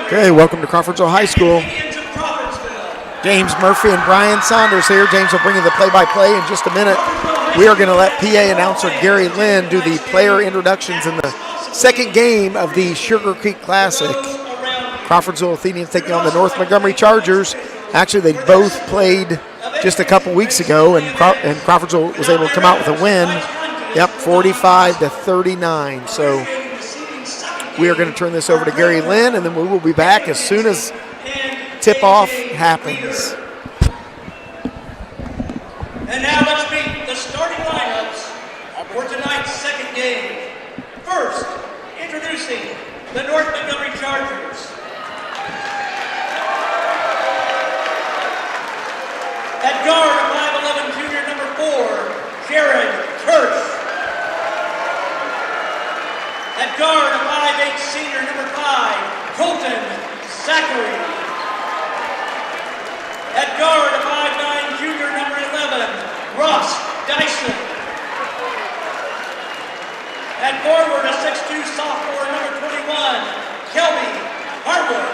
Okay, welcome to Crawfordsville High School. James Murphy and Brian Saunders here. James will bring you the play-by-play in just a minute. We are going to let PA announcer Gary Lynn do the player introductions in the second game of the Sugar Creek Classic. Crawfordsville Athenians taking on the North Montgomery Chargers. Actually, they both played just a couple weeks ago, and Crawfordsville was able to come out with a win. Yep, 45-39. So we are going to turn this over to Gary Lynn, and then we will be back as soon as tip-off happens. And now let's meet the starting lineups for tonight's second game. First, introducing the North Montgomery Chargers. At guard, 5'11" junior number 4, Jared Kirsch. At guard, 5'8" senior number 5, Colton Zachary. At guard, 5'9" junior number 11, Ross Dyson. At forward, a 6'2" sophomore number 21, Kelby Harwood.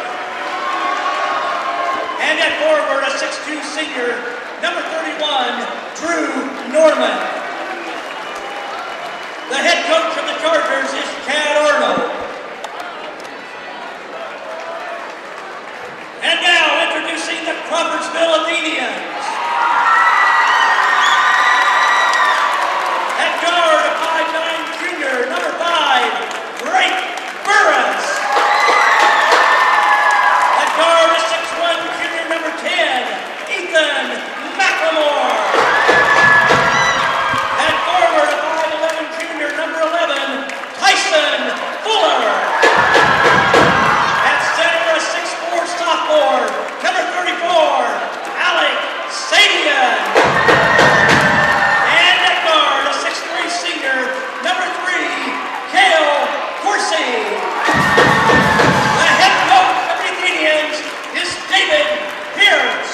And at forward, a 6'2" senior number 31, Drew Norman. The head coach of the Chargers is Chad Arnold. And now introducing the Crawfordsville Athenians. At guard, a 5'9" junior, number 5, Drake Burris. At guard, a 6'1" junior, number 10, Ethan McLemore. At forward, a 5'11" junior, number 11, Tyson Fuller. At center, a 6'4" sophomore, number 34, Alec Sadian. And at guard, a 6'3" senior, number 3, Kale Corsi. The head coach of the Athenians is David Pierce.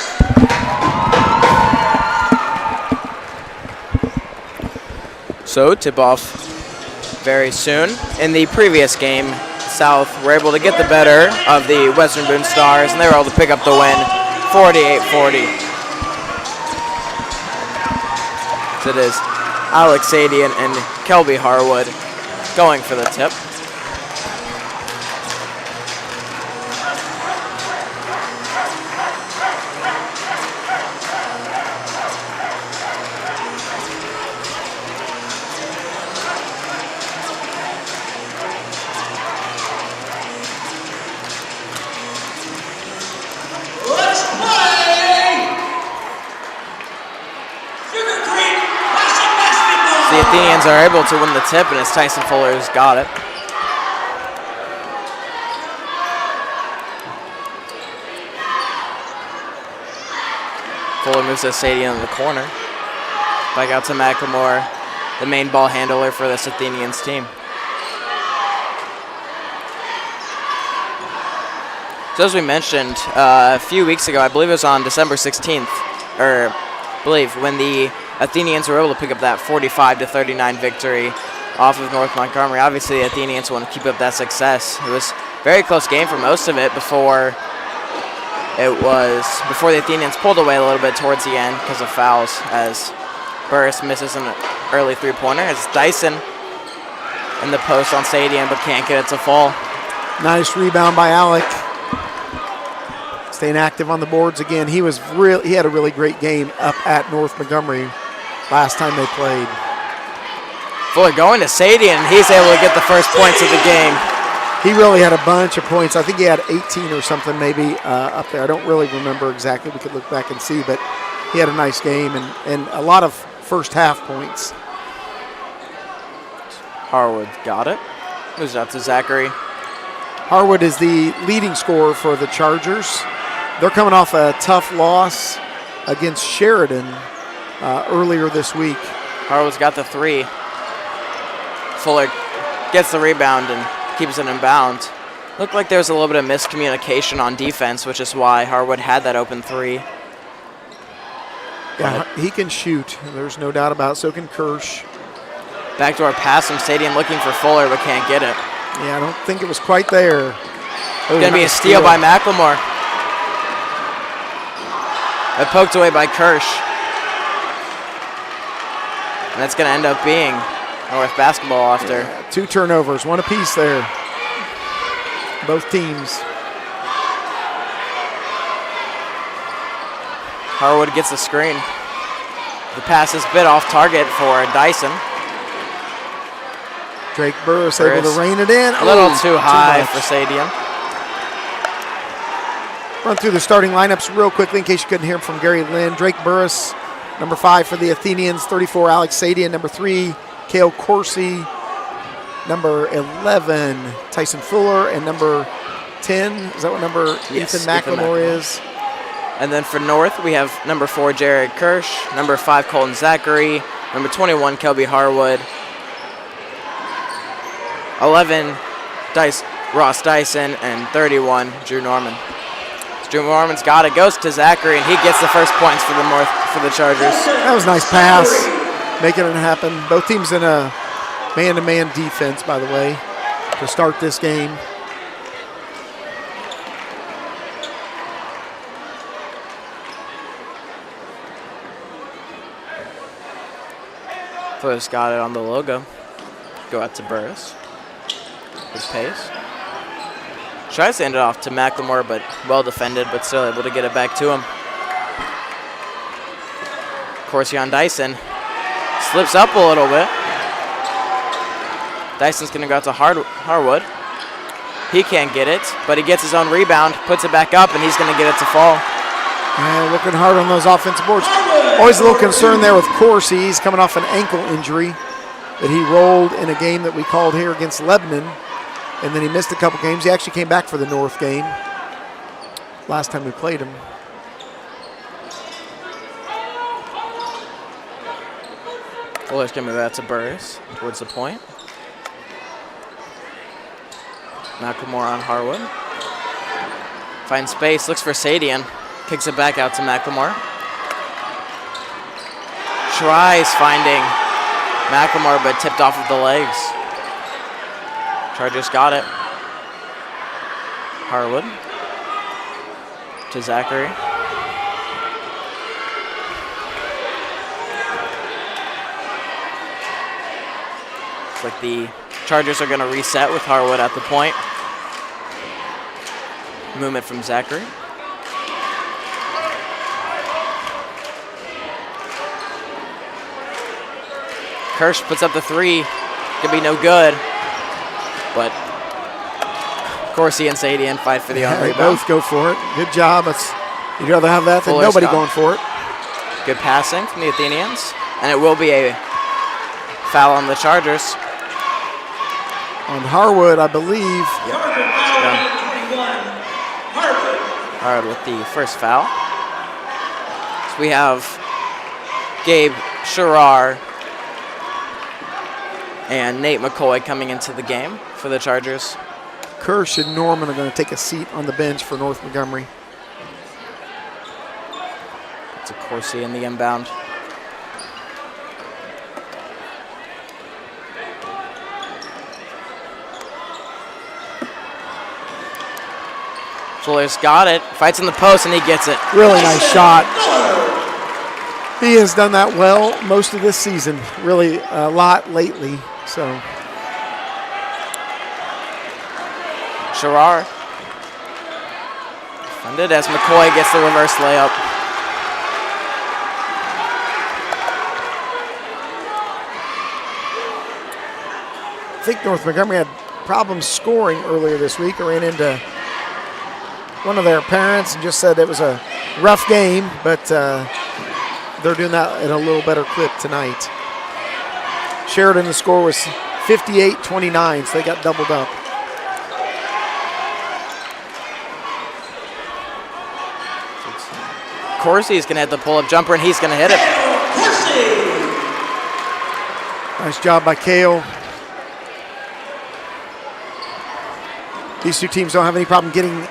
So tip-off very soon. In the previous game, South were able to get the better of the Western Boone Stars, and they were able to pick up the win, 48-40. So it is Alex Sadian and Kelby Harwood going for the tip. The Athenians are able to win the tip, and it's Tyson Fuller who's got it. Fuller moves to Sadian in the corner. Back out to McLemore, the main ball handler for this Athenians team. So as we mentioned a few weeks ago, I believe it was on December 16th, or I believe when the Athenians were able to pick up that 45-39 victory off of North Montgomery. Obviously, the Athenians want to keep up that success. It was a very close game for most of it before the Athenians pulled away a little bit towards the end because of fouls, as Burris misses an early three-pointer. It's Dyson in the post on Sadian, but can't get it to fall. Nice rebound by Alec. Staying active on the boards again. He had a really great game up at North Montgomery last time they played. Fuller going to Sadian, and he's able to get the first points of the game. He really had a bunch of points. I think he had 18 or something maybe up there. I don't really remember exactly. We could look back and see, but he had a nice game and a lot of first half points. Harwood got it. Moves out to Zachary. Harwood is the leading scorer for the Chargers. They're coming off a tough loss against Sheridan earlier this week. Harwood's got the three. Fuller gets the rebound and keeps it in bounds. Looked like there was a little bit of miscommunication on defense, which is why Harwood had that open three. Yeah, he can shoot. There's no doubt about it. So can Kirsch. Backdoor pass from Sadian looking for Fuller, but can't get it. Yeah, I don't think it was quite there. Going to be a steal by McLemore. Poked away by Kirsch. And that's going to end up being North basketball after. Yeah, 2 turnovers, 1 apiece there. Both teams. Harwood gets the screen. The pass is bit off target for Dyson. Drake Burris able to rein it in. A little too high for Sadian. Run through the starting lineups real quickly in case you couldn't hear from Gary Lynn. Drake Burris, number 5 for the Athenians. 34, Alex Sadian. Number 3, Cale Coursey. Number 11, Tyson Fuller. And number 10, is that what number Ethan McLemore is? And then for North, we have number 4, Jared Kirsch. Number 5, Colton Zachary. Number 21, Kelby Harwood. 11, Ross Dyson. And 31, Drew Norman. Drew Norman's got it, goes to Zachary, and he gets the first points for the Chargers. That was a nice pass, making it happen. Both teams in a man-to-man defense, by the way, to start this game. Flores got it on the logo. Go out to Burris. His pace. Tries to end it off to McLemore, but well defended, but still able to get it back to him. Coursey on Dyson. Slips up a little bit. Dyson's going to go out to Harwood. He can't get it, but he gets his own rebound, puts it back up, and he's going to get it to fall. And looking hard on those offensive boards. Always a little concern there with Coursey. He's coming off an ankle injury that he rolled in a game that we called here against Lebanon. And then he missed a couple games. He actually came back for the North game last time we played him. Fuller's going to move that to Burris towards the point. McLemore on Harwood. Finds space, looks for Sadian. Kicks it back out to McLemore. Tries finding McLemore, but tipped off of the legs. Chargers got it. Harwood to Zachary. Looks like the Chargers are going to reset with Harwood at the point. Movement from Zachary. Kirsch puts up the 3. Could be no good. But Coursey and Sadian fight for the on They rebound. both go for it. Good job. You'd rather have that than Fuller's nobody got going for it. Good passing from the Athenians. And it will be a foul on the Chargers. On Harwood, I believe. Harwood with the first foul. So we have Gabe Sherrar and Nate McCoy coming into the game for the Chargers. Kirsch and Norman are going to take a seat on the bench for North Montgomery. It's a Coursey in the inbound. Fuller's got it, fights in the post, and he gets it. Really nice shot. He has done that well most of this season, really a lot lately. So Sherrar funded as McCoy gets the reverse layup. I think North Montgomery had problems scoring earlier this week. I ran into one of their parents and just said it was a rough game, but they're doing that at a little better clip tonight. Sheridan, the score was 58-29, so they got doubled up. Coursey is going to hit the pull-up jumper, and he's going to hit it. Nice job by Cale. These two teams don't have any problem getting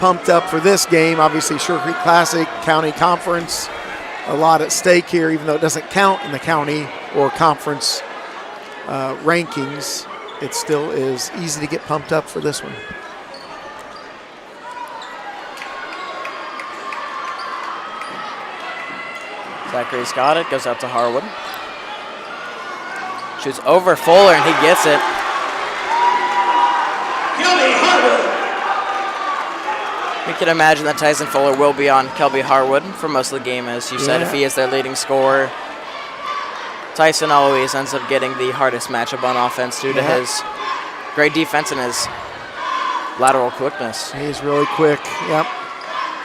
pumped up for this game. Obviously, Sugar Creek Classic, County Conference, a lot at stake here, even though it doesn't count in the county or conference rankings. It still is easy to get pumped up for this one. Zachary's got it, goes out to Harwood. Shoots over Fuller, and he gets it. We can imagine that Tyson Fuller will be on Kelby Harwood for most of the game, as you said, if he is their leading scorer. Tyson always ends up getting the hardest matchup on offense due to his great defense and his lateral quickness. He's really quick, yep.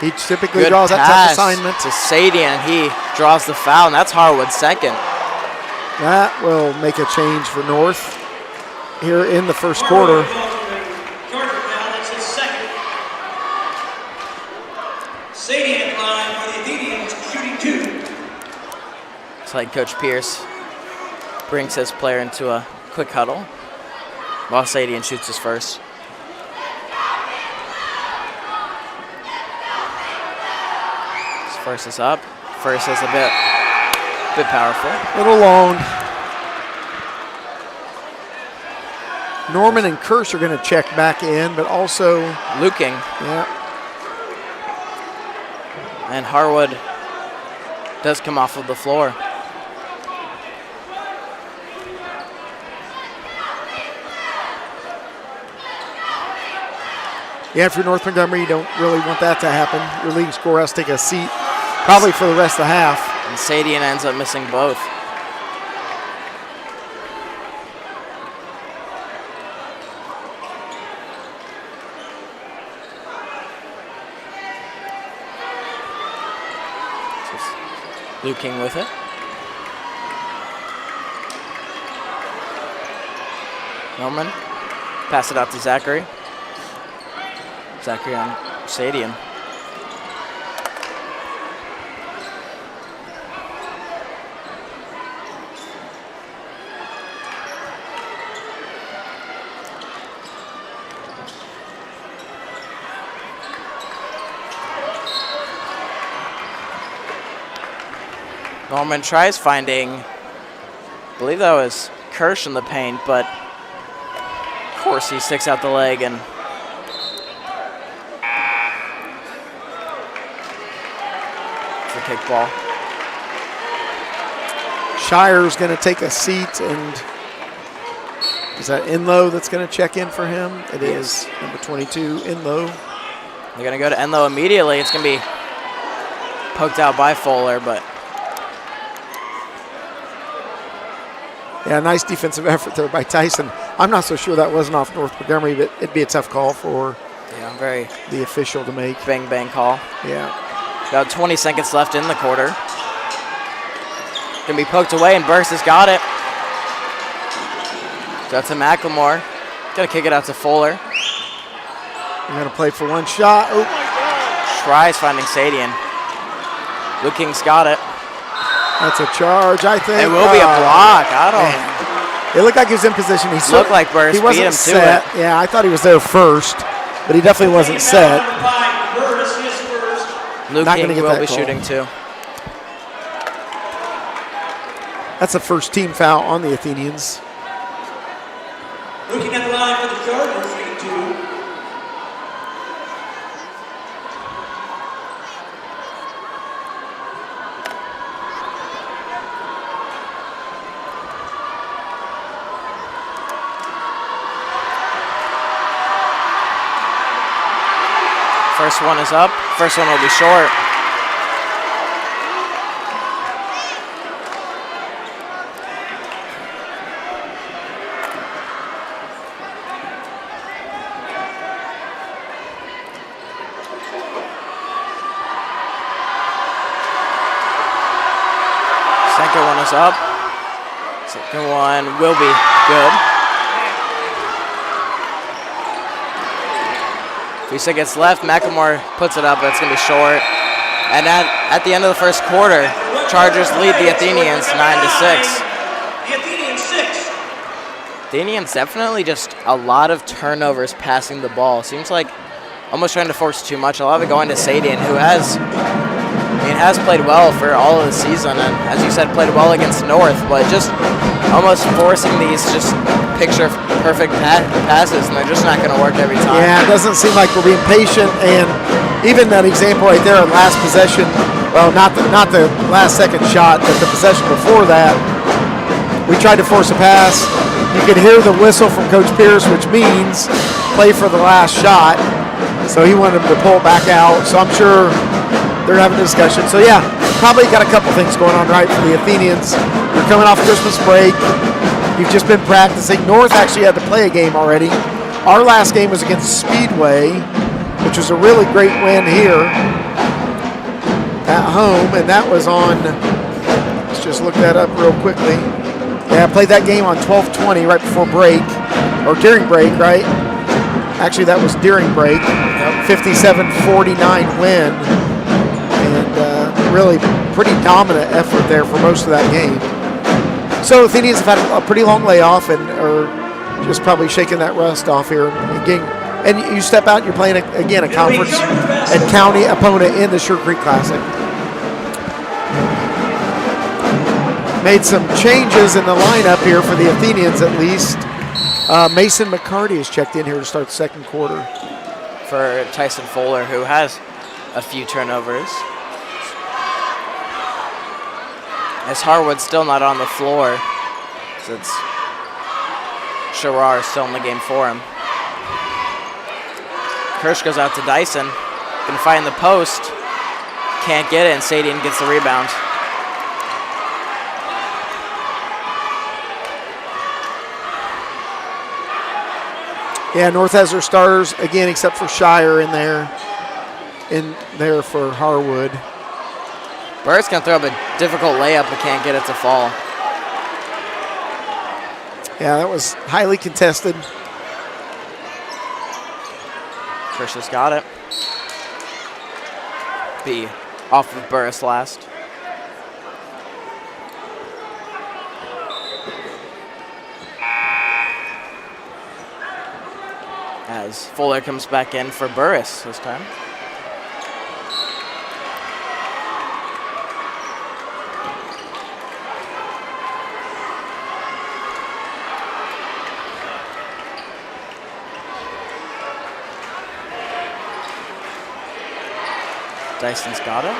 He typically draws that tough assignment. To Sadian, he draws the foul, and that's Harwood's second. That will make a change for North here in the first quarter. Sadian line for the Athenians, shooting 2. It's like Coach Pierce brings his player into a quick huddle while Sadian shoots his first. His first is up. First is a bit powerful. A little long. Norman and Kirsch are going to check back in, but also Luking. Yeah. And Harwood does come off of the floor. Yeah, if you're North Montgomery, you don't really want that to happen. Your leading scorer has to take a seat probably for the rest of the half. And Sadian ends up missing both. Luking with it. Norman. Pass it out to Zachary. Zachary on Sadian. Norman tries finding, I believe that was Kirsch in the paint, but of course he sticks out the leg and it's a kickball. Shire's going to take a seat, and is that Enlow that's going to check in for him? It is number 22, Enlow. They're going to go to Enlow immediately. It's going to be poked out by Fuller, but yeah, nice defensive effort there by Tyson. I'm not so sure that wasn't off North Montgomery, but it'd be a tough call for the official to make. Bang, bang call. Yeah. About 20 seconds left in the quarter. Gonna be poked away, and Burks has got it. So to McLemore. Gonna kick it out to Fuller. We're gonna play for one shot. Oh. Tries finding Sadian. Luking's got it. That's a charge, I think. It will be a block. I don't. Yeah. It looked like he was in position. He looked like Burst beat him set. to it. Yeah, I thought he was there first, but he definitely wasn't set. Luking will be shooting too. That's the first team foul on the Athenians. Looking at the line for the Chargers, shooting 2. First one is up. First one will be short. Second one is up. Second one will be good. 3 seconds left. McLemore puts it up, but it's going to be short. And at the end of the first quarter, Chargers lead the Athenians 9-6. The Athenians 6. Athenians definitely just a lot of turnovers passing the ball. Seems like almost trying to force too much. A lot of it going to Sadian, who has played well for all of the season, and as you said, played well against North, but just almost forcing these just picture-perfect passes, and they're just not going to work every time. Yeah, it doesn't seem like we're being patient, and even that example right there, last possession, Well, not the last second shot, but the possession before that. We tried to force a pass. You could hear the whistle from Coach Pierce, which means play for the last shot. So he wanted him to pull back out. So I'm sure they're having a discussion. So yeah, probably got a couple things going on right for the Athenians. They're coming off Christmas break. You've just been practicing. North actually had to play a game already. Our last game was against Speedway, which was a really great win here at home, and that was on, let's just look that up real quickly. Yeah, I played that game on 12/20 right before break, or during break, right? Actually, that was during break. 57-49 win, and really pretty dominant effort there for most of that game. So Athenians have had a pretty long layoff and are just probably shaking that rust off here. And you step out, you're playing, again, a conference and county opponent in the Sugar Creek Classic. Made some changes in the lineup here for the Athenians, at least. Mason McCarty has checked in here to start the second quarter. For Tyson Fuller, who has a few turnovers. As Harwood's still not on the floor, since Surgar is still in the game for him. Kirsch goes out to Dyson. Can find the post. Can't get it, and Sadian gets the rebound. Yeah, North has their starters again, except for Shire in there for Harwood. Burris gonna throw up a difficult layup but can't get it to fall. Yeah, that was highly contested. Kirsch has got it. Be off of Burris last. As Fuller comes back in for Burris this time. Dyson's got it.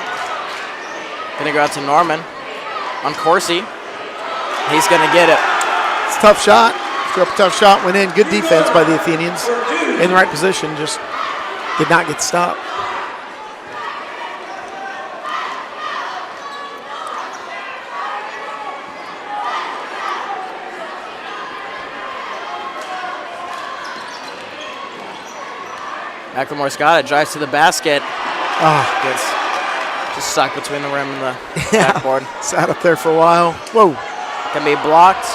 Gonna go out to Norman on Corsi. He's gonna get it. It's a tough shot. Threw up a tough shot, went in. Good defense by the Athenians. In the right position, just did not get stopped. McLemore's got it, drives to the basket. Oh, Gets just stuck between the rim and the backboard. Sat up there for a while. Whoa. Can be blocked.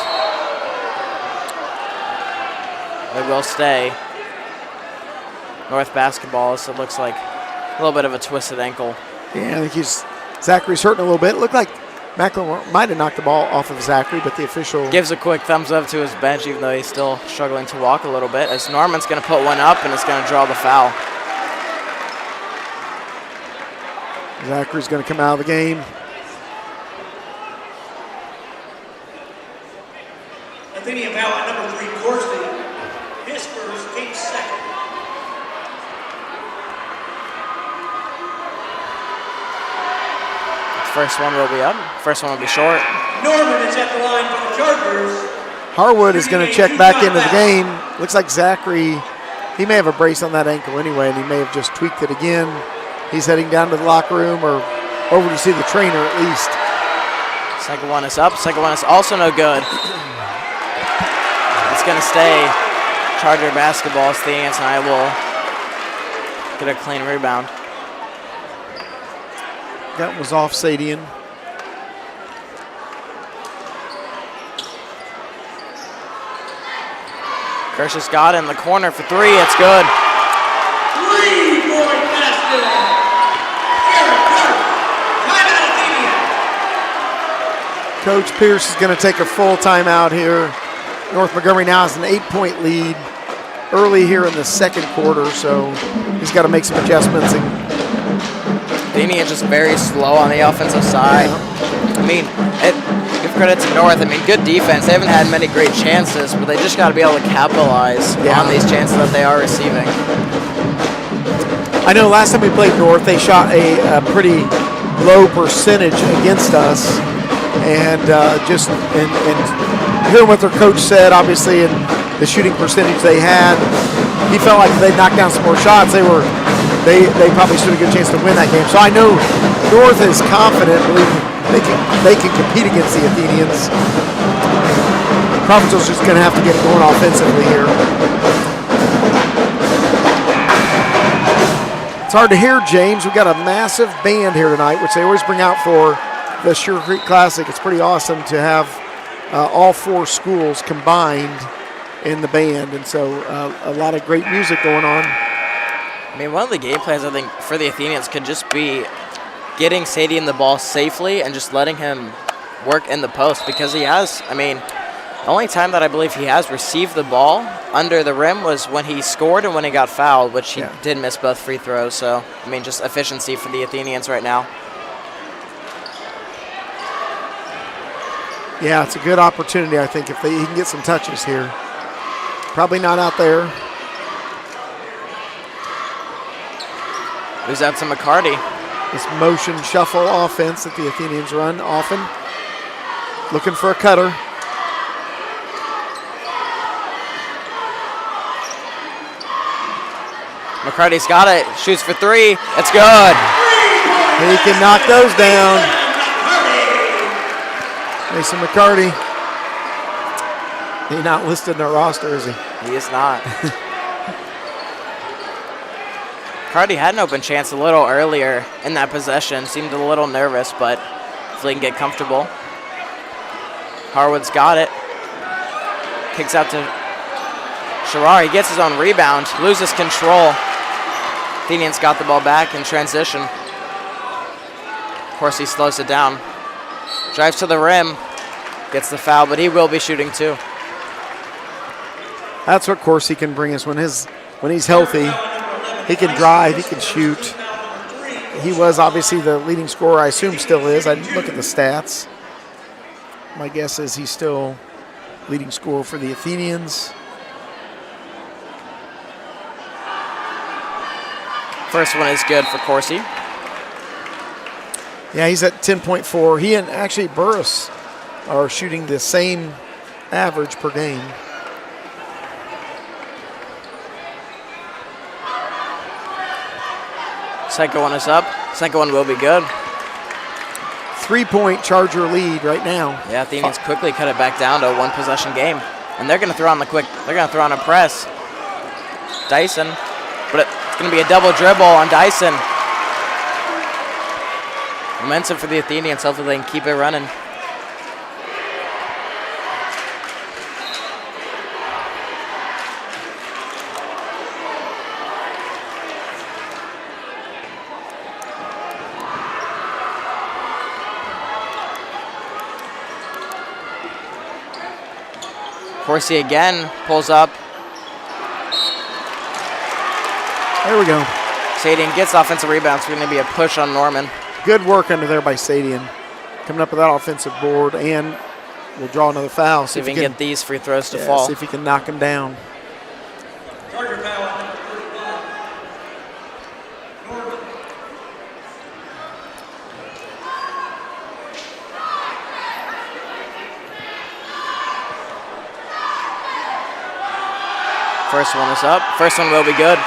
They will stay. North basketball, so it looks like a little bit of a twisted ankle. Yeah, I think Zachary's hurting a little bit. It looked like McLemore might have knocked the ball off of Zachary, but the official Gives a quick thumbs up to his bench, even though he's still struggling to walk a little bit, as Norman's going to put one up and it's going to draw the foul. Zachary's going to come out of the game. Athenian foul at number 3, Corsi. His first, team second. First one will be up. First one will be short. Norman is at the line for the Chargers. Harwood is going to check back into the game. Looks like Zachary, he may have a brace on that ankle anyway, and he may have just tweaked it again. He's heading down to the locker room or over to see the trainer at least. Second one is up. Second one is also no good. It's going to stay Charger basketball. Athenians and I will get a clean rebound. That was off Sadian. Kirsch has got it in the corner for three. It's good. 3-point basket. Eric Kirk. Timeout Athenian. Coach Pierce is going to take a full timeout here. North Montgomery now has an 8-point lead early here in the second quarter, so he's got to make some adjustments. Athenian just very slow on the offensive side. I mean, give credit to North. I mean, good defense. They haven't had many great chances, but they just got to be able to capitalize on these chances that they are receiving. I know last time we played North, they shot a pretty low percentage against us. And and hearing what their coach said, obviously, and the shooting percentage they had, he felt like if they knocked down some more shots, they probably stood a good chance to win that game. So I know North is confident, believing they can compete against the Athenians. Provincetown's just going to have to get it going offensively here. It's hard to hear, James. We've got a massive band here tonight, which they always bring out for the Sugar Creek Classic. It's pretty awesome to have all 4 schools combined in the band, and so a lot of great music going on. I mean, one of the game plans, I think, for the Athenians could just be getting Sadie in the ball safely and just letting him work in the post, because he has, I mean, the only time that I believe he has received the ball under the rim was when he scored and when he got fouled, which he did miss both free throws. So, I mean, just efficiency for the Athenians right now. Yeah, it's a good opportunity, I think, if he can get some touches here. Probably not out there. Moves out to McCarty. This motion shuffle offense that the Athenians run often. Looking for a cutter. McCarty's got it. Shoots for 3. It's good. He can knock those down. Mason McCarty. He's not listed in our roster, is he? He is not. McCarty had an open chance a little earlier in that possession. Seemed a little nervous, but hopefully he can get comfortable. Harwood's got it. Kicks out to Surgar. He gets his own rebound. Loses control. Athenians got the ball back in transition. Of course, he slows it down. Drives to the rim. Gets the foul, but he will be shooting too. That's what Corsi can bring us when he's healthy. He can drive, he can shoot. He was obviously the leading scorer, I assume still is. I didn't look at the stats. My guess is he's still leading scorer for the Athenians. First one is good for Corsi. Yeah, he's at 10.4. He and actually Burris are shooting the same average per game. Second one is up. Second one will be good. 3-point Charger lead right now. Yeah, Athenians quickly cut it back down to a 1-possession game. And they're going to throw on a press. Dyson, but it's going to be a double dribble on Dyson. Momentum for the Athenians. Hopefully they can keep it running. Corsi again pulls up. There we go. Sadian gets offensive rebounds. It's going to be a push on Norman. Good work under there by Sadian. Coming up with that offensive board, and we'll draw another foul. See if he can get these free throws to fall. See if he can knock him down. Charger foul, number 35. Norman. First one is up. First one will be good.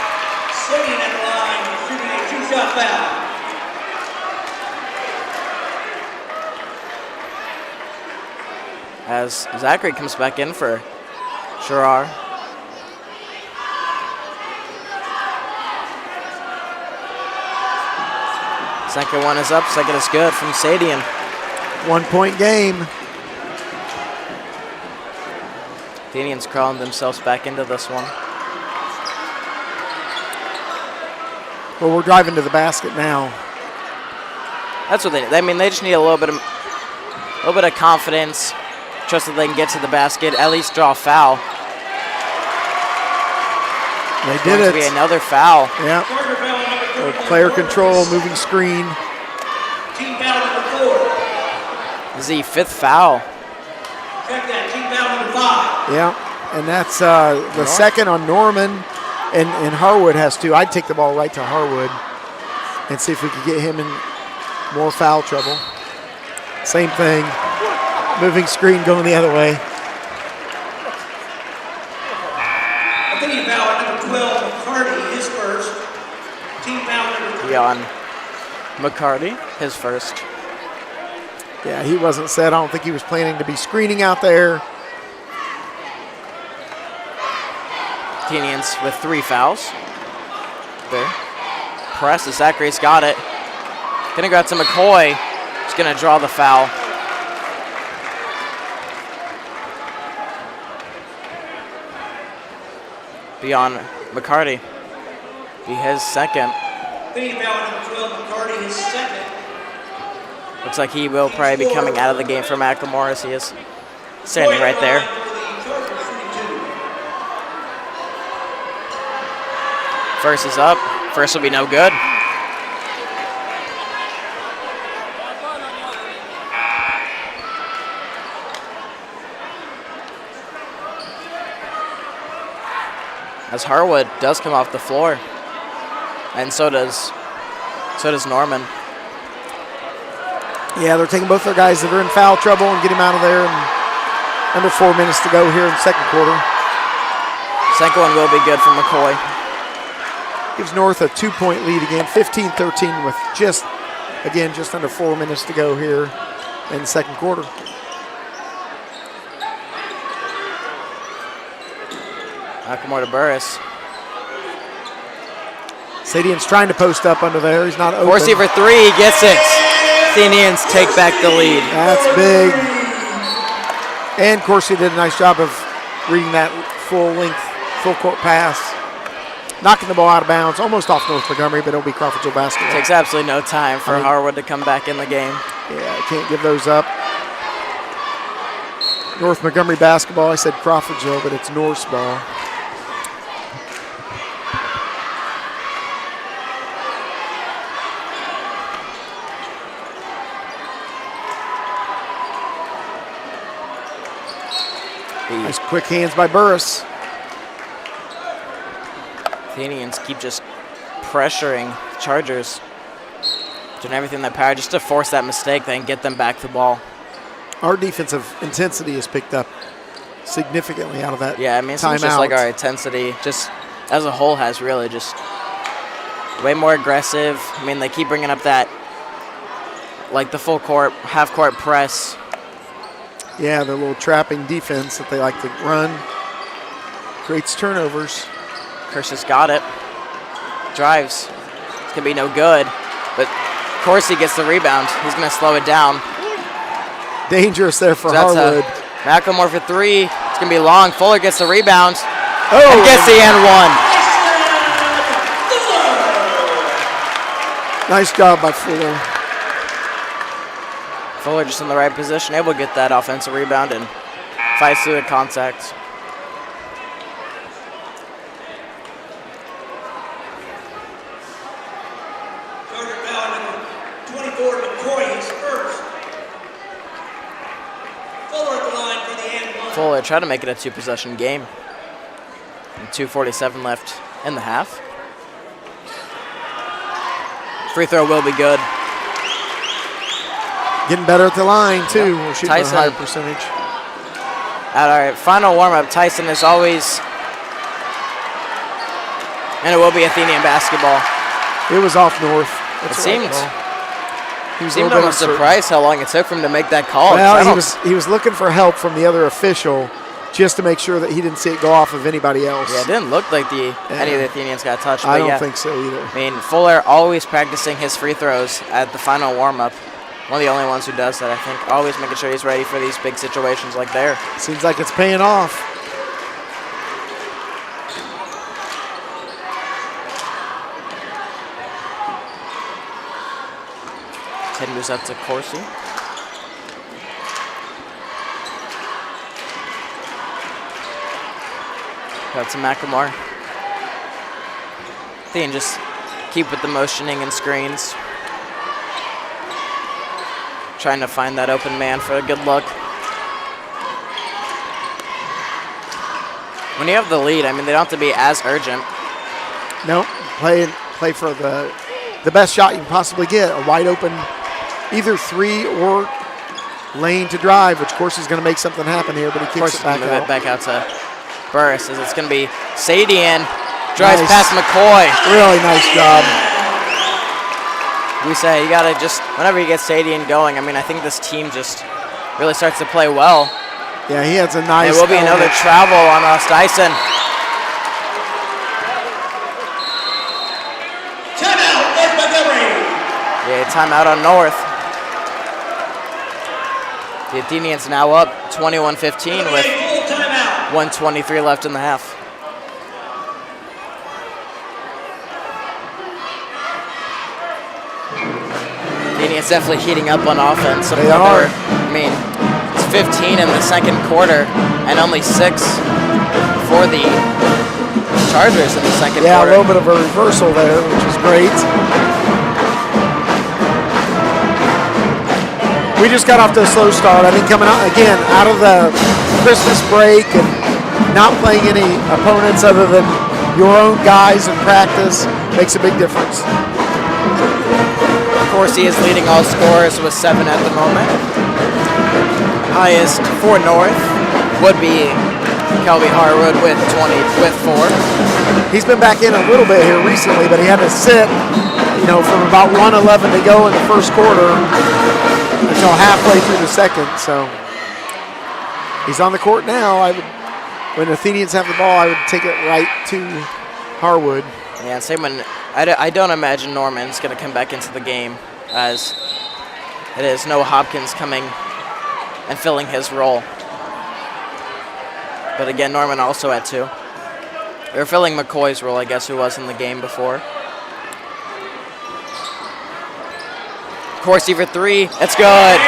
Sitting at the line, shooting a 2-shot foul. As Zachary comes back in for Surgar. Second one is up. Second is good from Sadian. 1-point game. Athenians crawling themselves back into this one. Well, we're driving to the basket now. That's what they need. I mean, they just need a little bit of confidence. Trust that they can get to the basket, at least draw a foul. They did Going it. to be another foul. Yeah. Charger foul, number 34. Player control, moving screen. Team foul number 4. This is the 5th foul. Check that, team foul number 5. Yeah, and that's the second on Norman, and Harwood has 2. I'd take the ball right to Harwood and see if we could get him More foul trouble. Same thing. Moving screen going the other way. Athenian foul number 12, McCarty, his first. Team foul number 3. Beyond McCarty, his first. Yeah, he wasn't set. I don't think he was planning to be screening out there. Athenians with 3 fouls. There. Press, the Zachary's got it. Gonna go out to McCoy. He's gonna draw the foul. Beyond McCarty. Be his second. Athenian foul number 12, McCarty, his second. Looks like he will probably be coming out of the game for Macklemore as he is standing right there. First is up. First will be no good. As Harwood does come off the floor. And so does Norman. Yeah, they're taking both their guys that are in foul trouble and get him out of there. And under 4 minutes to go here in the second quarter. Second one will be good for McCoy. Gives North a 2-point lead again, 15-13 with just under 4 minutes to go here in the second quarter. Macklemore to Burris. Sadian's trying to post up under there. He's not open. Corsi for 3, gets it. Athenians take back the lead. That's big. And Corsi did a nice job of reading that full court pass. Knocking the ball out of bounds, almost off North Montgomery, but it'll be Crawfordsville basketball. Takes absolutely no time for Harwood to come back in the game. Yeah, can't give those up. North Montgomery basketball. I said Crawfordsville, but it's North's ball. Nice quick hands by Burris. Athenians keep just pressuring Chargers, doing everything in their power just to force that mistake, then get them back the ball. Our defensive intensity has picked up significantly out of that. Yeah, I mean, it's just like our intensity, just as a whole, has really just way more aggressive. I mean, they keep bringing up that, like the full court, half court press. Yeah, the little trapping defense that they like to run. Creates turnovers. Kirsch's got it. Drives. It's going to be no good. But Corsi gets the rebound. He's going to slow it down. Dangerous there for So that's Harwood. Macklemore for 3. It's going to be long. Fuller gets the rebound. Oh, And gets the and one. nice job by Fuller. Fuller just in the right position, able to get that offensive rebound and fights through the contact. Charger foul number 24, McCoy, his first. Fuller at the line for the and one. Fuller tried to make it a 2-possession game. And 2:47 left in the half. Free throw will be good. Getting better at the line, too. We're shooting Tyson. a higher percentage. At our final warm-up, Tyson is always, and it will be Athenian basketball. It was off North. It seemed He was Seemed almost surprised how long it took for him to make that call. Well, he was looking for help from the other official just to make sure that he didn't see it go off of anybody else. Yeah, it didn't look like any of the Athenians got touched. I but don't think so either. I mean, Fuller always practicing his free throws at the final warm-up. One of the only ones who does that, I think. Always making sure he's ready for these big situations like there. Seems like it's paying off. Tenders up to Corsi. Got to Macklemore. Athenian just keep with the motioning and screens. Trying to find that open man for a good look. When you have the lead, I mean, they don't have to be as urgent. No, play for the best shot you can possibly get. A wide open either 3 or lane to drive, which Corsi's going to make something happen here, but he kicks it back move out. it back out to Burris, as it's going to be Sadian. Drives Nice. past McCoy. Really nice job. We say you got to just, whenever you get Sadian going, I mean, I think this team just really starts to play well. Yeah, he has a nice. There will be another travel on Ross Dyson. Timeout, North Montgomery. Yeah, timeout on North. The Athenians now up 21-15 with Full timeout. 1:23 left in the half. Athenians definitely heating up on offense. They are. I mean, it's 15 in the second quarter and only 6 for the Chargers in the second Yeah, quarter. a little bit of a reversal there, which is great. We just got off to a slow start. I think coming out again out of the Christmas break and not playing any opponents other than your own guys in practice makes a big difference. Corsi is leading all scorers with 7 at the moment. Highest for North would be Kelby Harwood with 4. He's been back in a little bit here recently, but he had to sit, from about 1:11 to go in the first quarter until halfway through the second. So he's on the court now. When the Athenians have the ball, I would take it right to Harwood. Yeah, same when I don't imagine Norman's going to come back into the game, as it is no Hopkins coming and filling his role. But again, Norman also at 2. They're filling McCoy's role, I guess, who was in the game before. Corsi for 3. It's good.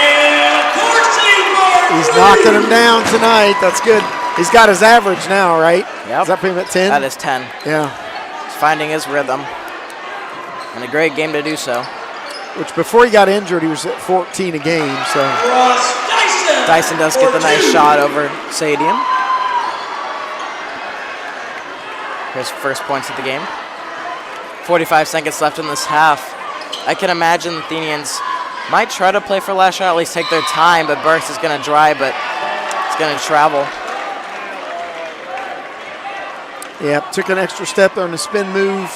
He's knocking him down tonight. That's good. He's got his average now, right? Yep. Is that put him at 10? That is 10. Yeah. He's finding his rhythm. And a great game to do so. Which before he got injured, he was at 14 a game. So Ross Dyson. Dyson does get the nice shot over Sadian. His first points of the game. 45 seconds left in this half. I can imagine the Athenians might try to play for last shot, at least take their time, but Burks is going to drive, but it's going to travel. yeah, took an extra step on the spin move.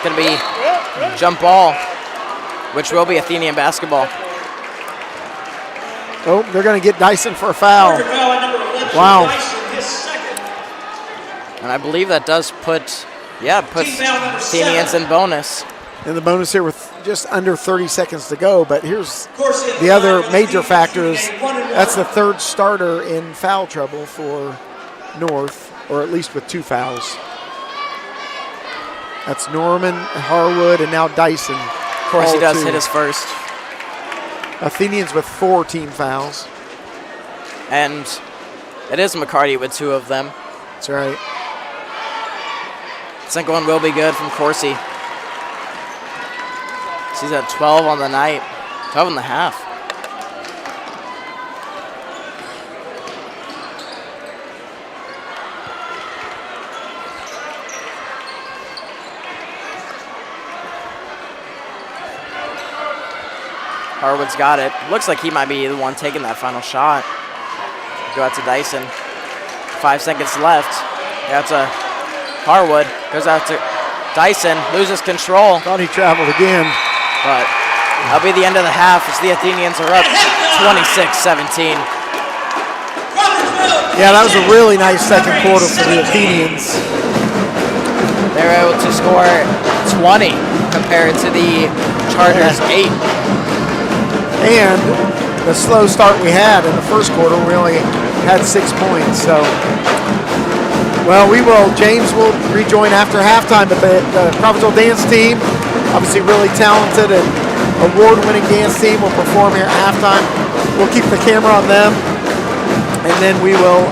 Going to be jump ball, which will be Athenian basketball. Oh, they're going to get Dyson for a foul. Foul at number 11, Wow. Dyson, his second. And I believe that does puts Athenians in bonus. And the bonus here with just under 30 seconds to go. But here's Corsi at the other line, major Athenians factor is shooting a 1-1. that's the third starter in foul trouble for North, or at least with 2 fouls. That's Norman, Harwood, and now Dyson. Of course, he all does 2. hit his first. Athenians with 4 team fouls. And it is McCarty with 2 of them. That's right. Second one will be good from Corsi. He's at 12 on the night, 12 and a half. Harwood's got it. Looks like he might be the one taking that final shot. Go out to Dyson. 5 seconds left. Out to Harwood. Goes out to Dyson. Loses control. Thought he traveled again. But that'll be the end of the half as the Athenians are up 26-17. Yeah, that was a really nice second quarter for the Athenians. They were able to score 20 compared to the Chargers' 8. And the slow start we had in the first quarter, we only had 6 points. So, well, James will rejoin after halftime, but the Provincetown dance team, obviously really talented and award-winning dance team, will perform here at halftime. We'll keep the camera on them, and then we will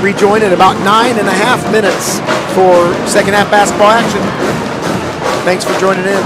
rejoin in about 9.5 minutes for second half basketball action. Thanks for joining in.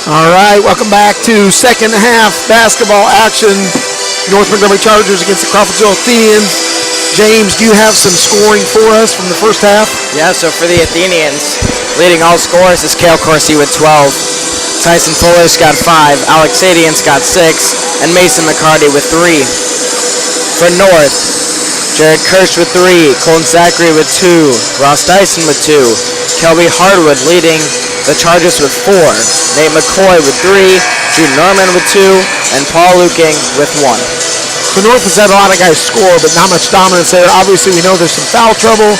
All right, welcome back to second half basketball action. North Montgomery Chargers against the Crawfordsville Athenians. James, do you have some scoring for us from the first half? Yeah, so for the Athenians, leading all scorers is Cale Corsi with 12. Tyson Fuller's got 5, Alex Sadian's got 6, and Mason McCarty with 3. For North, Jared Kirsch with 3, Colton Zachary with 2, Ross Dyson with 2, Kelby Hardwood leading the Chargers with 4, Nate McCoy with 3, Drew Norman with 2, and Paul Luking with 1. So North has had a lot of guys score, but not much dominance there. Obviously, we know there's some foul trouble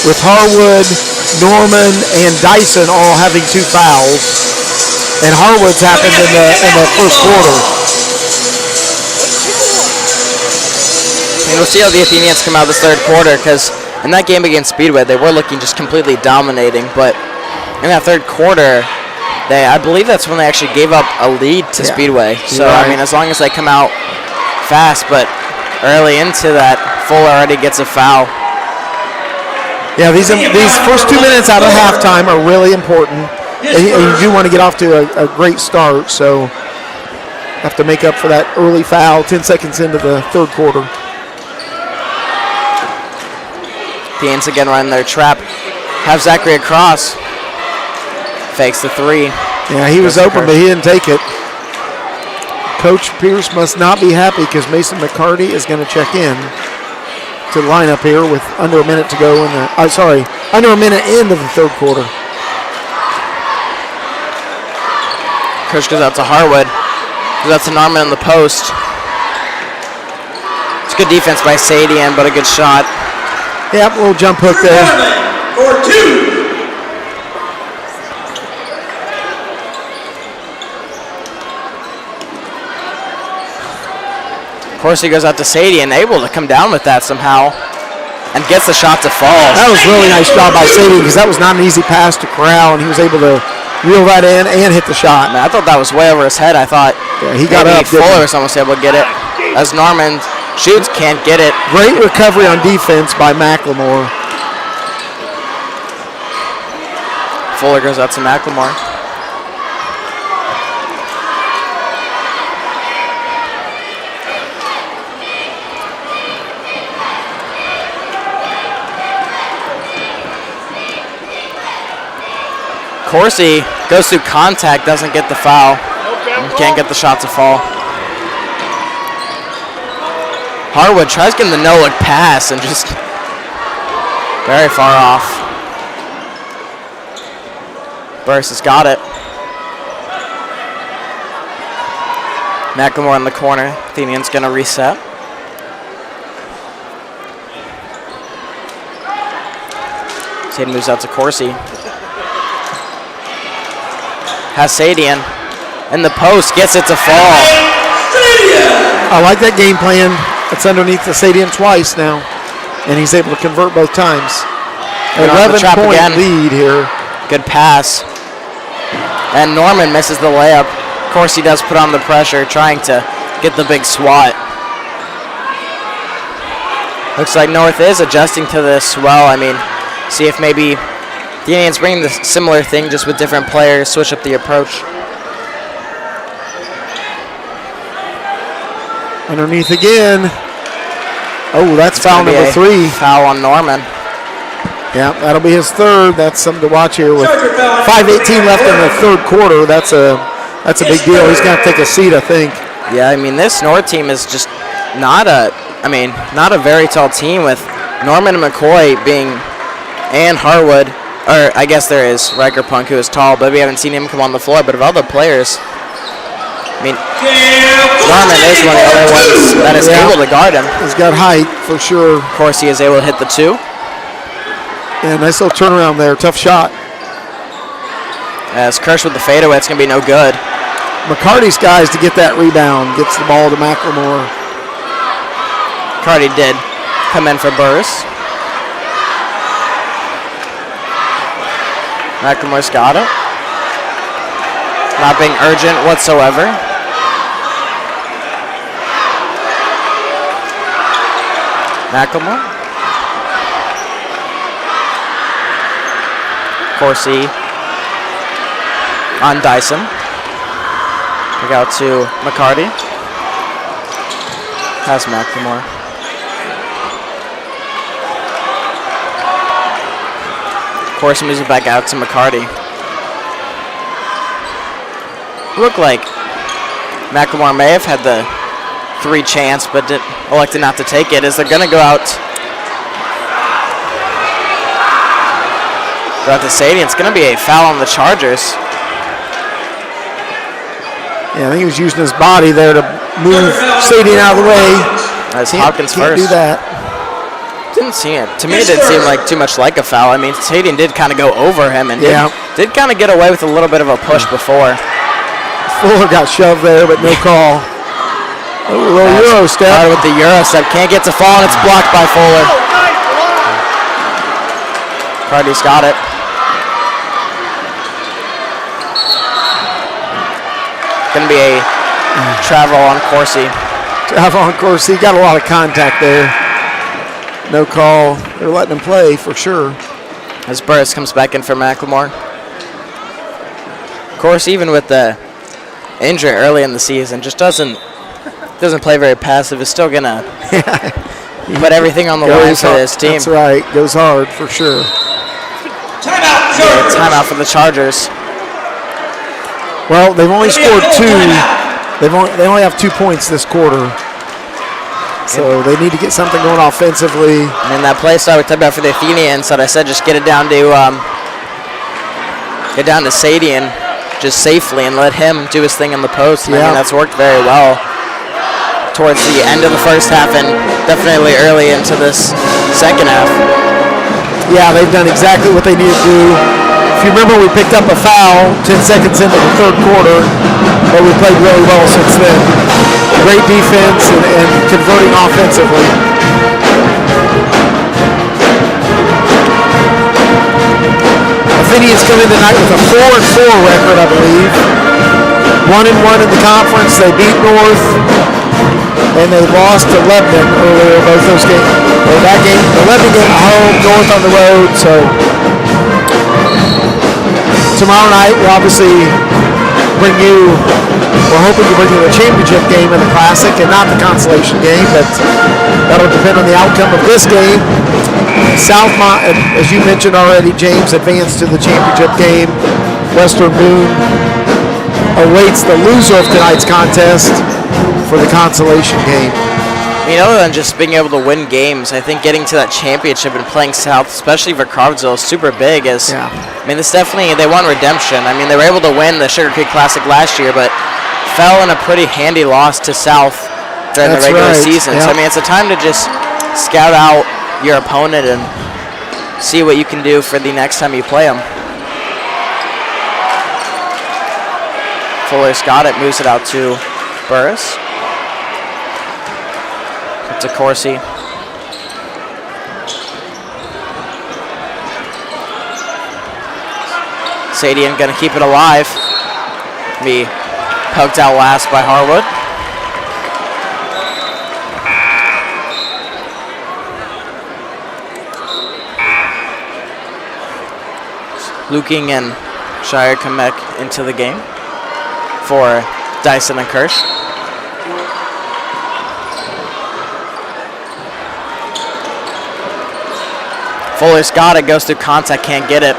with Harwood, Norman, and Dyson all having 2 fouls. And Harwood's happened in the first quarter. And we'll see how the Athenians come out this third quarter, because in that game against Speedway, they were looking just completely dominating. But in that third quarter, I believe that's when they actually gave up a lead to Speedway. So, right. I mean, as long as they come out fast, but early into that, Fuller already gets a foul. Yeah, these first 2 minutes out of halftime are really important. And you do want to get off to a great start, so have to make up for that early foul 10 seconds into the third quarter. Athenians again running their trap. Have Zachary across. Fakes the 3. Yeah, he was open, but he didn't take it. Coach Pierce must not be happy because Mason McCarty is going to check in to the lineup here with under a minute to go under a minute into the third quarter. Kirsch goes out to Harwood. Goes out to Norman in the post. It's good defense by Sadian, but a good shot. Yep, little jump hook there. For 2. Corsi goes out to Sadian, able to come down with that somehow, and gets the shot to fall. That was a really nice job by Sadian because that was not an easy pass to Corral, and he was able to reel that in and hit the shot. Man, I thought that was way over his head. I thought he got up. Fuller was almost able to get it. As Norman shoots, can't get it. Great recovery on defense by McLemore. Fuller goes out to McLemore. Corsi goes through contact, doesn't get the foul. Can't get the shot to fall. Harwood tries getting the no-look pass and just very far off. Burris has got it. McLemore in the corner. Athenian's going to reset. Sadian moves out to Corsi. Has Sadian in the post, gets it to fall. I like that game plan. It's underneath the Sadian twice now, and he's able to convert both times. 11-point lead here. Good pass. And Norman misses the layup. Corsi does put on the pressure, trying to get the big swat. Looks like North is adjusting to this well. I mean, see if maybe the Indians bring the similar thing just with different players, switch up the approach. Underneath again. Oh, that's foul number 3. Foul on Norman. Yeah, that'll be his third. That's something to watch here with 5:18 left in the third quarter. That's a big deal. He's going to take a seat, I think. Yeah, I mean, this North team is just not a very tall team with Norman and McCoy and Harwood. Or I guess there is Riker Punk, who is tall, but we haven't seen him come on the floor. But of other players, I mean, Norman is one of the other ones that is able to guard him. He's got height for sure. Of course, he is able to hit the 2. Yeah, nice little turnaround there. Tough shot. As Kirsch with the fadeaway, it's going to be no good. McCarty's guys to get that rebound. Gets the ball to McLemore. McCarty did come in for Burris. McLemore's got it. Not being urgent whatsoever. McLemore. Corsi on Dyson. Back out to McCarty. Has McLemore. Corsi moves it back out to McCarty. Looked like McLemore may have had the 3 chance, but elected not to take it, as they're going to go out to Sadie. It's going to be a foul on the Chargers. Yeah, I think he was using his body there to move Sadie out of the way. That's Hopkins can't first. do that. Didn't see it. To me, it didn't seem like too much like a foul. I mean, Sadie did kind of go over him and did kind of get away with a little bit of a push before. Fuller got shoved there, but no call. A little Euro step. Started with the Euro step. Can't get to fall, and it's blocked by Fuller. Cardi's got it. Going to be a travel on Corsi. Travel on Corsi. Got a lot of contact there. No call. They're letting him play for sure. As Burris comes back in for McLemore. Of course, even with the injury early in the season, just doesn't play very passive. Is still going to put everything on the line for his team. That's right. Goes hard for sure. Timeout, Chargers. Timeout for the Chargers. Well, they've only scored 2. They only have 2 points this quarter. So they need to get something going offensively. And that play start we talked about for the Athenians that I said just get down to Sadie and just safely and let him do his thing in the post. And I mean, that's worked very well towards the end of the first half and definitely early into this second half. Yeah, they've done exactly what they need to do. If you remember, we picked up a foul 10 seconds into the third quarter, but we played really well since then. Great defense and converting offensively. Athenians come in tonight with a 4-4 record, I believe. 1-1 in the conference. They beat North, and they lost to Lebanon earlier. Both those games. Or that game, the Lebanon game at home, North on the road. So tomorrow night, we'll obviously bring you. We're hoping to bring you the championship game in the Classic and not the consolation game, but that'll depend on the outcome of this game. Southmont, as you mentioned already, James, advanced to the championship game. Western Boone awaits the loser of tonight's contest for the consolation game. I mean, other than just being able to win games, I think getting to that championship and playing South, especially for Carvesville, is super big. I mean, this definitely, they won redemption. I mean, they were able to win the Sugar Creek Classic last year, but fell in a pretty handy loss to South during the regular season. So, I mean, it's a time to just scout out your opponent and see what you can do for the next time you play them. Fuller's got it, moves it out to Burris. To Corsi. Sadian gonna keep it alive. Be poked out last by Harwood. Luking and Shire come back into the game for Dyson and Kirsch. Fuller's got it, goes through contact, can't get it.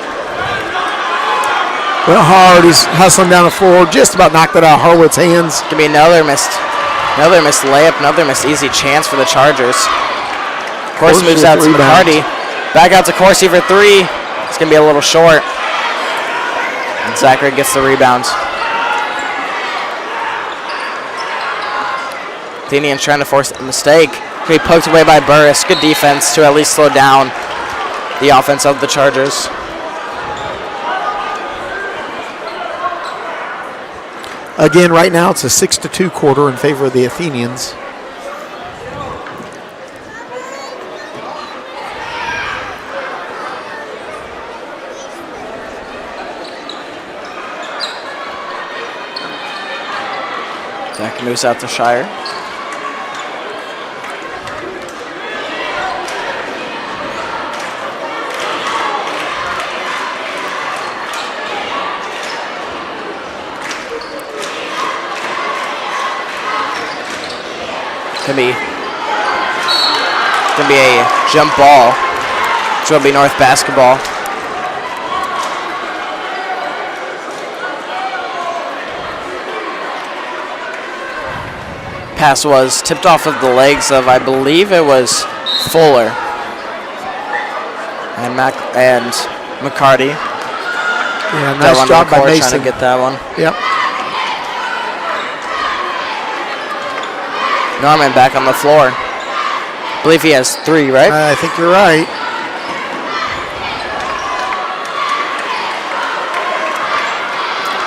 Went hard, he's hustling down the floor, just about knocked it out of Harwood's hands. Could be another missed layup, another missed easy chance for the Chargers. Corsi moves out to McCarty. Back out to Corsi for 3. It's gonna be a little short. And Zachary gets the rebound. Athenians trying to force a mistake. He poked away by Burris. Good defense to at least slow down the offense of the Chargers. Again, right now it's a 6-2 quarter in favor of the Athenians. Zach moves out to Shire. Gonna be a jump ball, which will be North basketball. Pass was tipped off of the legs of, I believe it was Fuller and McCarty. Yeah, nice job by Mason. Trying to get that one. Yep. Norman back on the floor. I believe he has 3, right? I think you're right.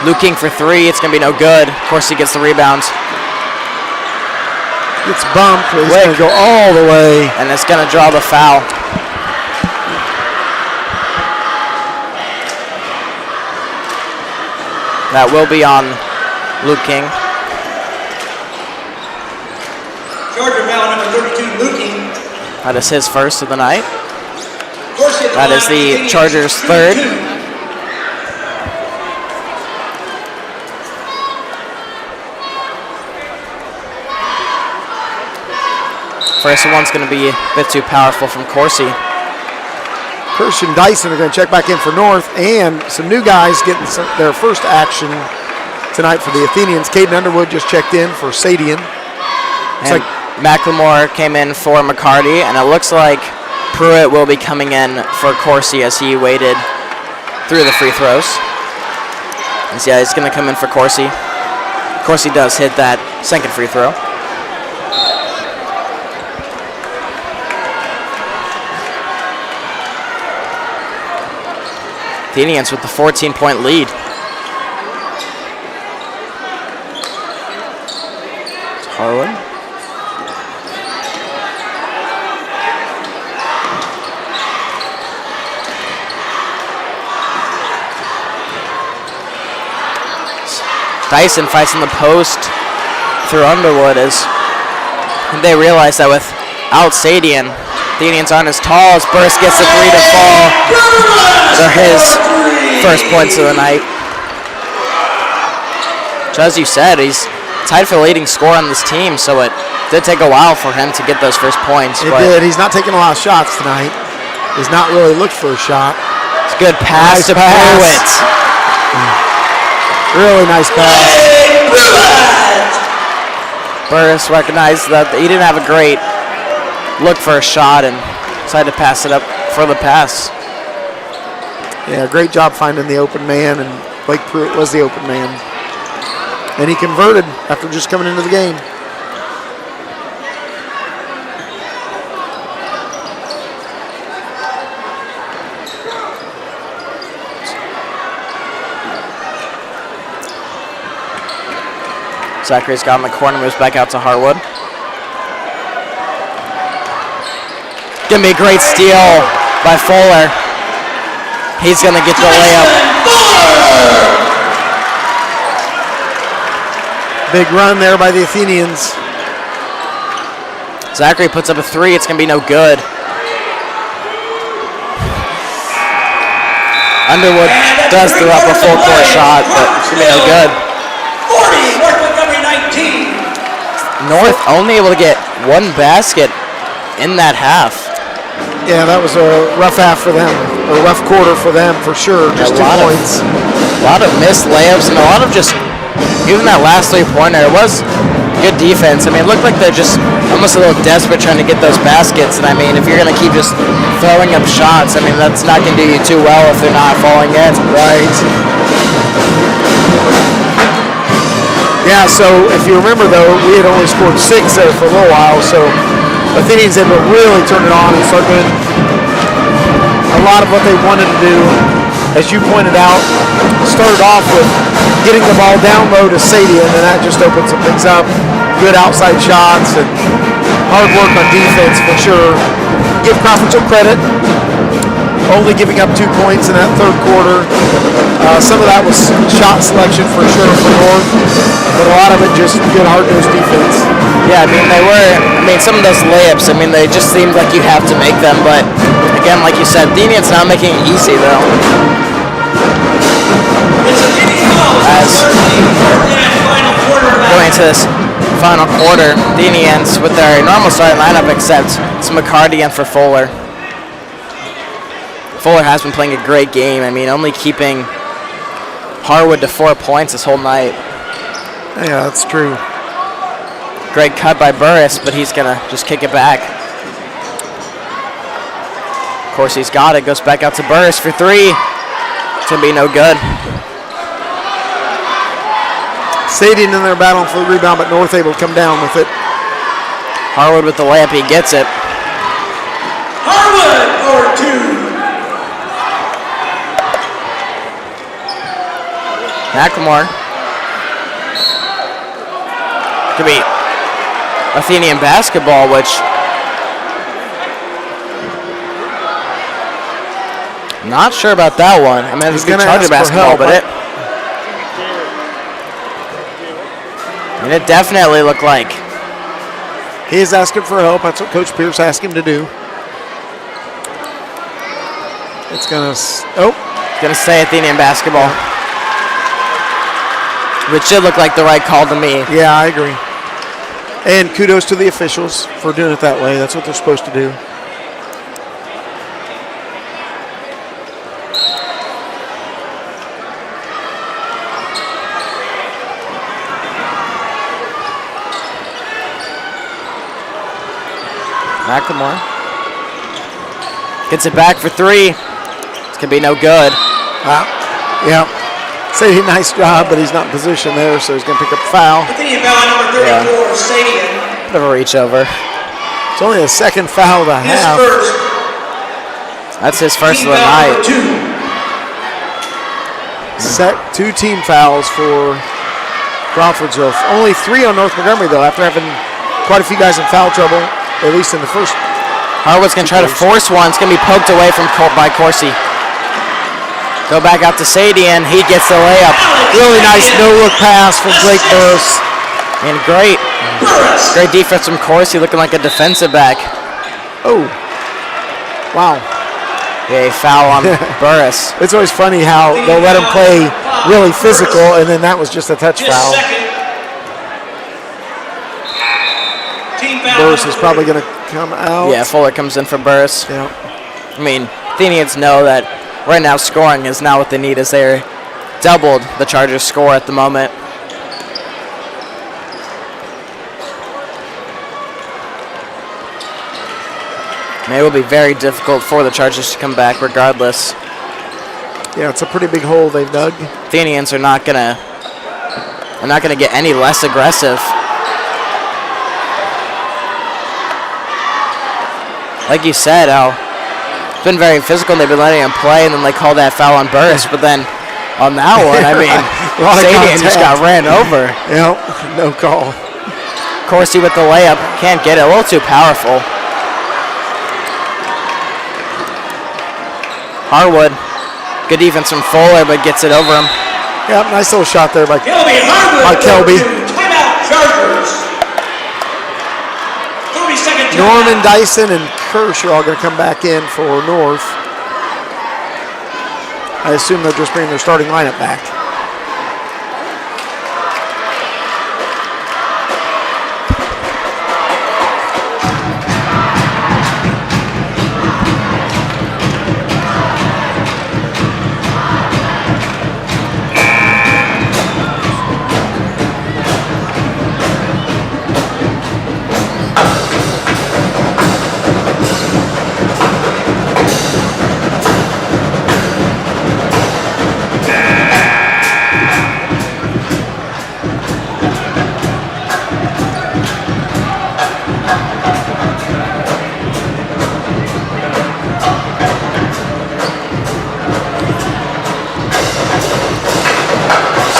Luke King for 3. It's going to be no good. Of course, he gets the rebound. Gets bumped. He's going to go all the way. And it's going to draw the foul. That will be on Luke King. Charger foul number 32, Luke King. That is his first of the night. That is the Chargers' 3rd. First one's going to be a bit too powerful from Corsi. Kirsch and Dyson are going to check back in for North, and some new guys getting their first action tonight for the Athenians. Caden Underwood just checked in for Sadian. And McLemore came in for McCarty, and it looks like Pruitt will be coming in for Corsi as he waited through the free throws. And so, yeah, he's going to come in for Corsi. Corsi does hit that second free throw. Athenians with the 14-point lead. It's Harlan. Dyson fights in the post through Underwood as they realize that without Sadian, Athenians aren't as tall as Burris gets the 3 to fall. Those are his first points of the night. So as you said, he's tied for the leading scorer on this team, so it did take a while for him to get those first points. It did. He's not taking a lot of shots tonight. He's not really looked for a shot. It's a good pass to Pruitt. Really nice pass. Burris recognized that he didn't have a great look for a shot and decided to pass it up for the pass. Yeah, great job finding the open man, and Blake Pruitt was the open man. And he converted after just coming into the game. Zachary's got in the corner, moves back out to Harwood. Gonna be a great steal by Fuller. He's gonna get the layup. Big run there by the Athenians. Zachary puts up a 3. It's gonna be no good. Underwood does throw up a full court shot, but it's gonna be no good. 40, North Montgomery 19. North only able to get 1 basket in that half. Yeah, that was a rough half for them, or a rough quarter for them for sure. Just 2 points. A lot of missed layups and a lot of just, even that last 3-pointer, it was good defense. I mean, it looked like they're just almost a little desperate trying to get those baskets. And I mean, if you're going to keep just throwing up shots, I mean, that's not going to do you too well if they're not falling in. Right. Yeah, so if you remember, though, we had only scored 6 there for a little while, so Athenians able to really turn it on and start doing a lot of what they wanted to do. As you pointed out, started off with getting the ball down low to Sadian, and that just opened some things up. Good outside shots and hard work on defense for sure. Give Crawford some credit. Only giving up 2 points in that third quarter. Some of that was shot selection for sure for North, but a lot of it just good hard-nosed defense. Yeah, I mean, some of those layups, I mean, they just seemed like you have to make them, but again, like you said, Athenians not making it easy, though. It's a 50 fouls. As Final quarter. going into this final quarter. Athenians with their normal starting lineup, except it's McCarty in for Fuller. Fuller has been playing a great game. I mean, only keeping Harwood to 4 points this whole night. Yeah, that's true. Great cut by Burris, but he's going to just kick it back. Of course, he's got it. Goes back out to Burris for three. It's going to be no good. Sadie in there battling for the rebound, but North able to come down with it. Harwood with the layup. He gets it. Harwood for two. McLemore. Could be Athenian basketball, which not sure about that one. I mean, it's good Charger basketball, but it definitely looked like he is asking for help. That's what Coach Pierce asked him to do. It's gonna say Athenian basketball. Which should look like the right call to me. Yeah, I agree. And kudos to the officials for doing it that way. That's what they're supposed to do. McLemore gets it back for three. It's going to be no good. Yeah. Sadie, nice job, but he's not in position there, so he's going to pick up a foul. Athenian foul number 34, Sadie. Bit of a reach over. It's only a second foul of the half. That's his first of the night. Two team fouls for Crawfordsville. Only three on North Montgomery, though, after having quite a few guys in foul trouble, at least in the first. Harwood's going to try to force one. It's going to be poked away by Corsi. Go back out to Sadie, and he gets the layup. Really nice no-look pass from Blake Burris. And great defense from Corsi, looking like a defensive back. Oh, wow. Yeah, foul on Burris. It's always funny how they'll let him play really physical, and then that was just a touch foul. Burris is probably going to come out. Yeah, Fuller comes in for Burris. Yeah. I mean, Athenians know that right now scoring is not what they need, as they're doubled the Chargers' score at the moment. And it will be very difficult for the Chargers to come back regardless. Yeah, it's a pretty big hole they've dug. Athenians are not gonna get any less aggressive. Like you said, it's been very physical, and they've been letting him play, and then they call that foul on Burris. But then on that one, I mean, Sadie just got ran over. Yep, no call. Corsi with the layup, can't get it, a little too powerful. Harwood, good defense from Fuller, but gets it over him. Yep, nice little shot there by Kelby. Timeout, Chargers. 30-second timeout. Norman, Dyson, and Kirsch are all going to come back in for North. I assume they're just bringing their starting lineup back.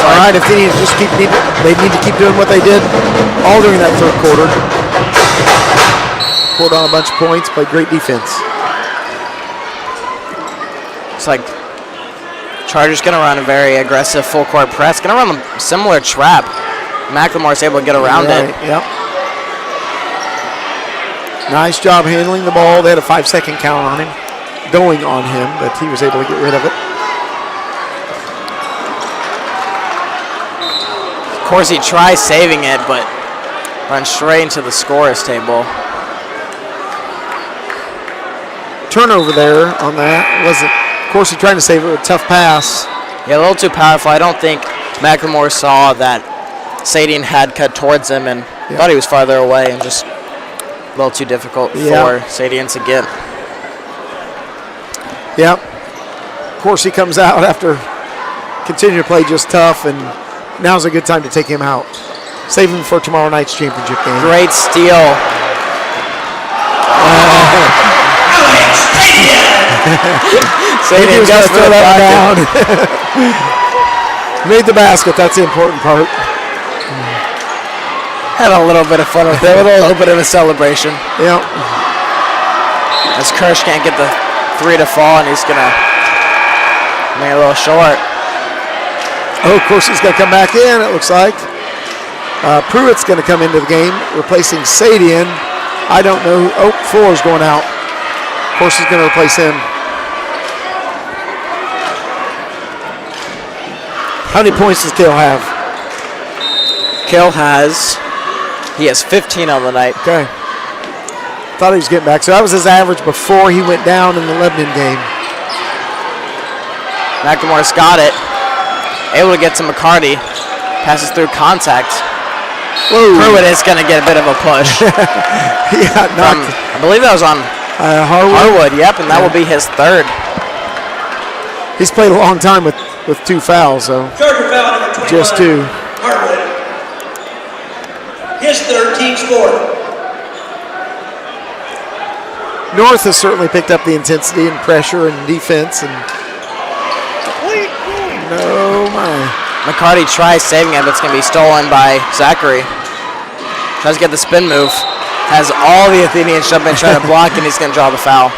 All right, Athenians they need to keep doing what they did all during that third quarter. Poured on a bunch of points, played great defense. It's like Chargers going to run a very aggressive full court press. Going to run a similar trap. McLemore's able to get around it. Yep. Nice job handling the ball. They had a 5-second count on him, going on him, but he was able to get rid of it. Corsi tries saving it, but runs straight into the scorer's table. Turnover there on that. Wasn't Corsi trying to save it with a tough pass. Yeah, a little too powerful. I don't think McLemore saw that Sadian had cut towards him and thought he was farther away, and just a little too difficult for Sadian to get. Yep. Corsi comes out after continuing to play just tough, and now's a good time to take him out. Save him for tomorrow night's championship game. Great steal. Sadian just throw that down. Made the basket. That's the important part. Had a little bit of fun with it, a little bit of a celebration. Yep. As Kirsch can't get the three to fall, and he's going to make it a little short. Oh, of course, he's going to come back in, it looks like. Pruitt's going to come into the game, replacing Sadian. I don't know. Oh, Fuller's going out. Of course, he's going to replace him. How many points does Kale have? Kale has 15 on the night. Okay. Thought he was getting back. So that was his average before he went down in the Lebanon game. McLemore's got it. Able to get to McCarty. Passes through contact. Whoa. Pruitt is going to get a bit of a push. He got knocked. I believe that was on Harwood. Yep, and that will be his third. He's played a long time with 2 fouls, so Charger foul number 21. just 2. Harwood. His third, team score. North has certainly picked up the intensity and pressure and defense. And no, my. McCarty tries saving it, but it's going to be stolen by Zachary. Tries to get the spin move. Has all the Athenians jump in, try to block, and he's going to draw the foul.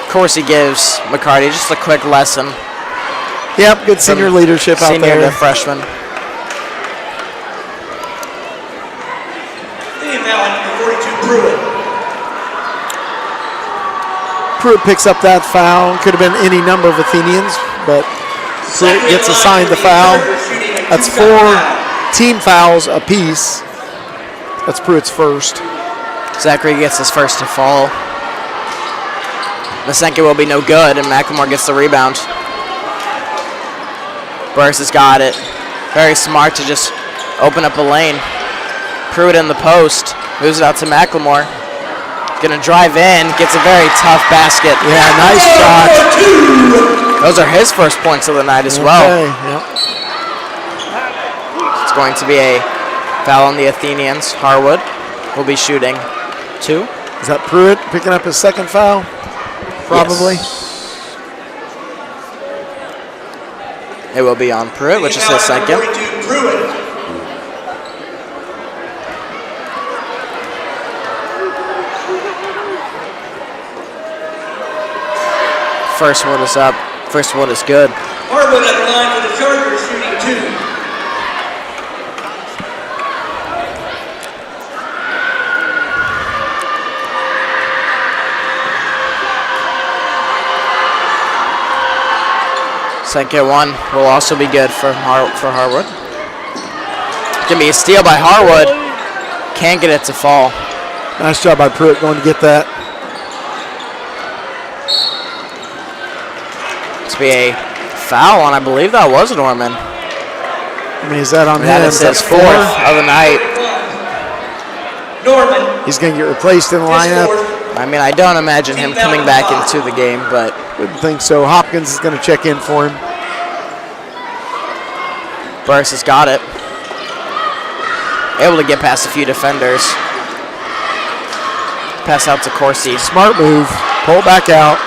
Of course, he gives McCarty just a quick lesson. Yep, good senior leadership out there. Senior to freshman. Team foul number 42, Pruitt. Pruitt picks up that foul. Could have been any number of Athenians, but Pruitt gets assigned the foul. That's 4 team fouls apiece. That's Pruitt's first. Zachary gets his first to fall. Masenka will be no good, and McLemore gets the rebound. Burris has got it. Very smart to just open up a lane. Pruitt in the post. Moves it out to McLemore. Gonna drive in. Gets a very tough basket. Yeah, nice shot. Those are his first points of the night as well. Yep. It's going to be a foul on the Athenians. Harwood will be shooting 2. Is that Pruitt picking up his second foul? Probably. Yes. It will be on Pruitt, which is his second. 42, Pruitt. First one is up. First one is good. Harwood at the line for the Chargers, shooting 2. Second one will also be good for Harwood. Gonna be a steal by Harwood. Can't get it to fall. Nice job by Pruitt going to get that. To be a foul on, I believe that was Norman. I mean, is that on him? That is his 4th of the night. Norman. He's going to get replaced in the lineup. I mean, I don't imagine him coming back into the game, but Wouldn't think so. Hopkins is going to check in for him. Burris has got it. Able to get past a few defenders. Pass out to Corsi. Smart move. Pull back out.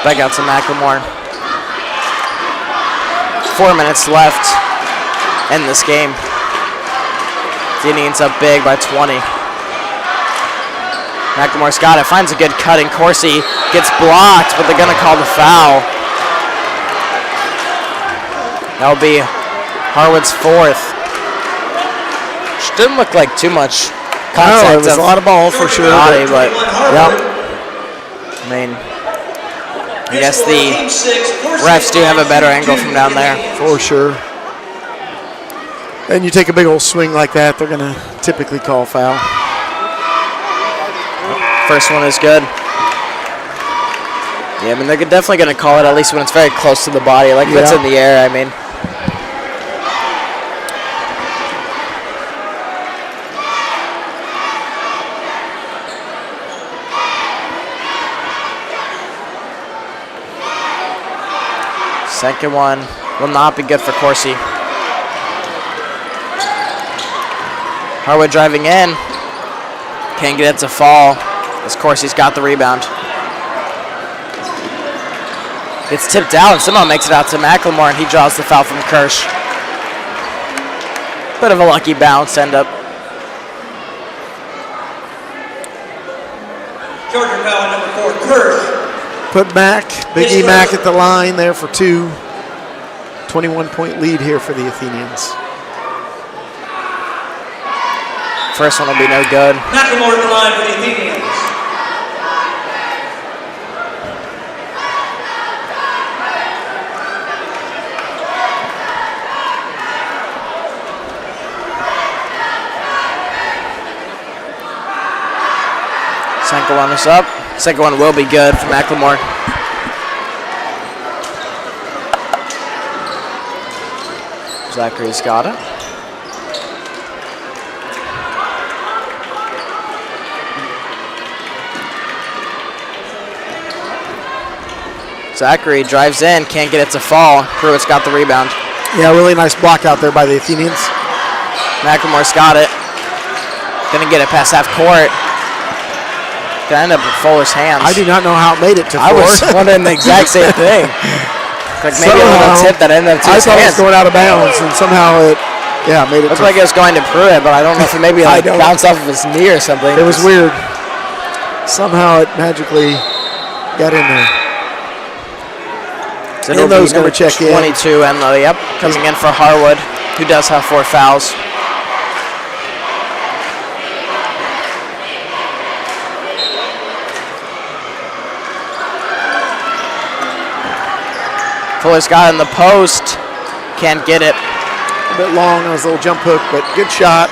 Back out to McLemore. 4 minutes left in this game. The Indians up big by 20. McLemore's got it. Finds a good cutting. Corsi gets blocked, but they're going to call the foul. That'll be Harwood's 4th. Which didn't look like too much contact. No, it was a lot of ball for sure. Body, but yep. I mean, I guess the refs do have a better angle from down there. For sure. And you take a big old swing like that, they're going to typically call foul. First one is good. Yeah, I mean, they're definitely going to call it, at least when it's very close to the body. Like, if it's in the air, I mean. Second one will not be good for Corsi. Harwood driving in. Can't get it to fall as Corsi's got the rebound. Gets tipped out and somehow makes it out to McLemore, and he draws the foul from Kirsch. Bit of a lucky bounce end up. Georgia foul number 4, Kirsch. Put back, Big E Mac at the line there for 2. 21-point lead here for the Athenians. First one will be no good. McLemore at the line for the Athenians. Second one is up. Second one will be good for McLemore. Zachary's got it. Zachary drives in, can't get it to fall. Pruitt's got the rebound. Yeah, really nice block out there by the Athenians. McLemore's got it. Gonna get it past half court. Gonna end up in Fuller's hands. I do not know how it made it to I four. was wondering the exact same thing. Like maybe a little tip that ended up to I his thought it hands. was going out of bounds, and somehow it, made it. Looked like it was going to Pruitt, but I don't know if it maybe I like don't- bounced off of his knee or something. It was weird. Somehow it magically got in there. So it'll Enlo's be gonna number check in. 22, Enlo, yep, coming in for Harwood, who does have 4 fouls. Fuller's got it in the post, can't get it. A bit long on his little jump hook, but good shot.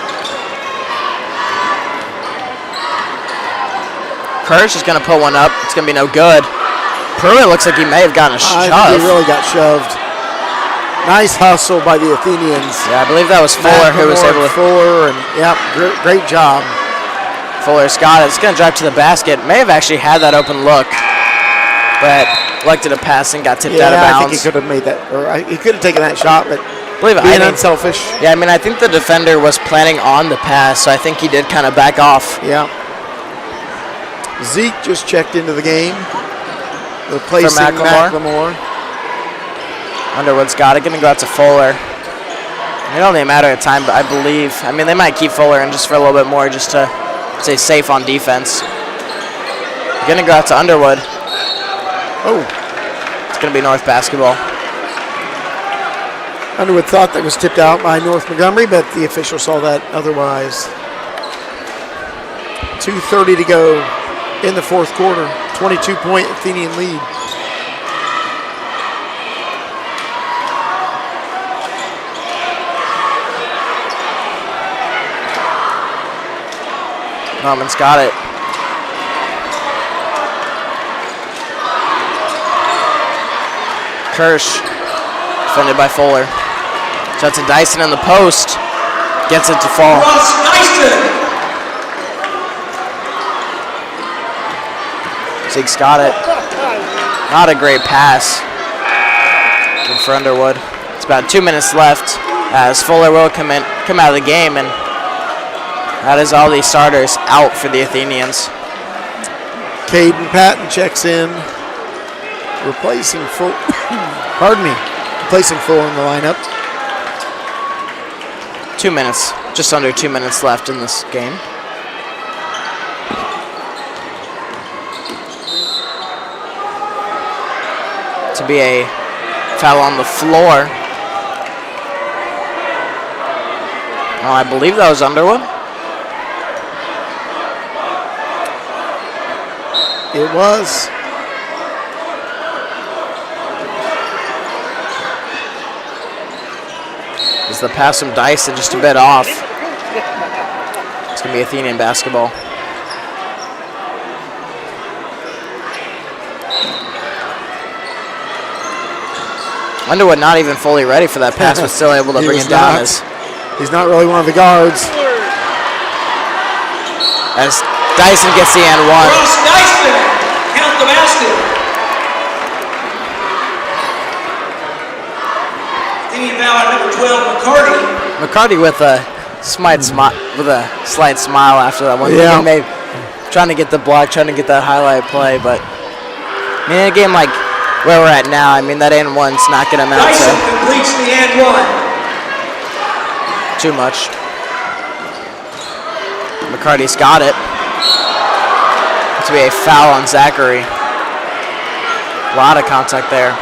Kirsch is going to put one up. It's going to be no good. Pruitt looks like he may have gotten a I shove. think he really got shoved. Nice hustle by the Athenians. Yeah, I believe that was Fuller who was able to. Fuller, and great job. Fuller's got it. It's going to drive to the basket. May have actually had that open look, but elected to pass and got tipped out of bounds. I think he could have made that, or he could have taken that shot, but being unselfish. Yeah, I mean, I think the defender was planning on the pass, so I think he did kind of back off. Yeah. Zeke just checked into the game, replacing McLemore. Underwood's got it. Going to go out to Fuller. It only a matter of time, but I believe. I mean, they might keep Fuller in just for a little bit more, just to stay safe on defense. Going to go out to Underwood. Oh. It's going to be North basketball. Underwood thought that was tipped out by North Montgomery, but the official saw that otherwise. 2:30 to go in the fourth quarter. 22-point Athenian lead. Norman's got it. Kirsch, defended by Fuller. Shots to Dyson in the post. Gets it to fall. Ross Dyson. Zeke's got it. Not a great pass for Underwood. It's about 2 minutes left as Fuller will come out of the game, and that is all these starters out for the Athenians. Caden Patton checks in, replacing Fuller. Replacing Fuller in the lineup. 2 minutes, just under 2 minutes left in this game. To be a foul on the floor. Oh, I believe that was Underwood. It was. the pass from Dyson just a bit off. It's going to be Athenian basketball. Underwood not even fully ready for that pass, but still able to bring it down. He's not really one of the guards. As Dyson gets the and one. Ross Dyson, count the basket. Athenian foul on number 12, McCarty. McCarty with a slight smile after that one. Yeah. Maybe trying to get the block, trying to get that highlight play, but I mean, in a game like where we're at now, I mean, that and one's not going to amount Dyson to completes the and one. too much. McCarty's got it. It's to be a foul on Zachary. A lot of contact there.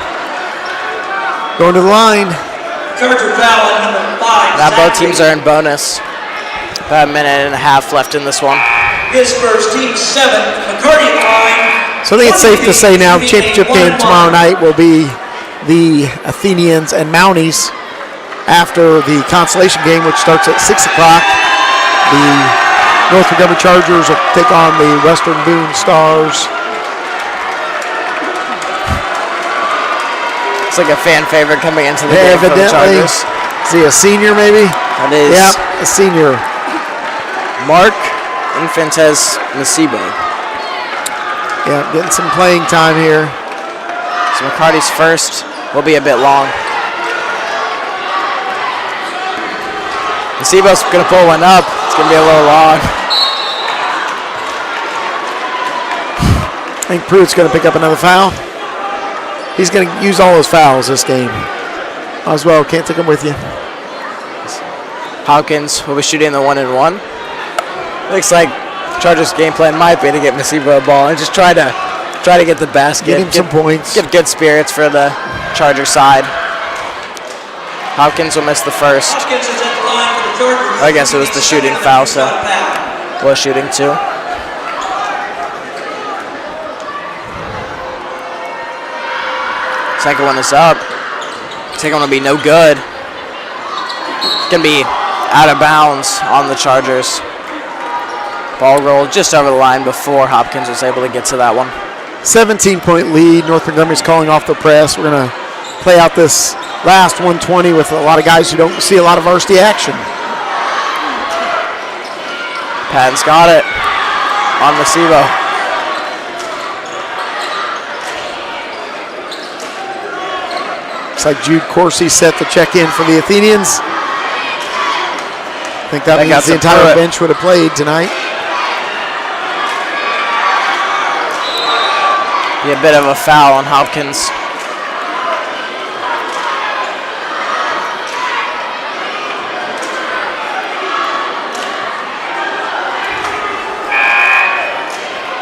Going to the line. Charger foul on number 5. Now both teams are in bonus. About a minute and a half left in this one. His first, team 7, McCarty at the line. So I think it's safe to say now championship game tomorrow night will be the Athenians and Mounties after the consolation game, which starts at 6 o'clock. The North Montgomery Chargers will take on the Western Boone Stars. It's like a fan favorite coming into the game for the Evidently. Chargers. Is he a senior maybe? That is Yep, a senior. Mark Infantez Masibo. Yeah, getting some playing time here. So McCarty's first will be a bit long. Masibo's going to pull one up. It's going to be a little long. I think Pruitt's going to pick up another foul. He's going to use all his fouls this game. Oswald, can't take them with you. Hawkins will be shooting the 1-and-1. Looks like Chargers' game plan might be to get Masibo a ball and just try to get the basket. Get him some points. Give good spirits for the Charger side. Hopkins will miss the first. Hopkins is at the line for the Chargers. I guess it was the shooting foul, so was shooting too. Second one is up. Second one will be no good. Gonna be out of bounds on the Chargers. Ball rolled just over the line before Hopkins was able to get to that one. 17-point lead. North Montgomery's calling off the press. We're going to play out this last 120 with a lot of guys who don't see a lot of varsity action. Patton's got it on Masibo. Looks like Jude Coursey set the check-in for the Athenians. I think that means the entire bench would have played tonight. Be a bit of a foul on Hopkins.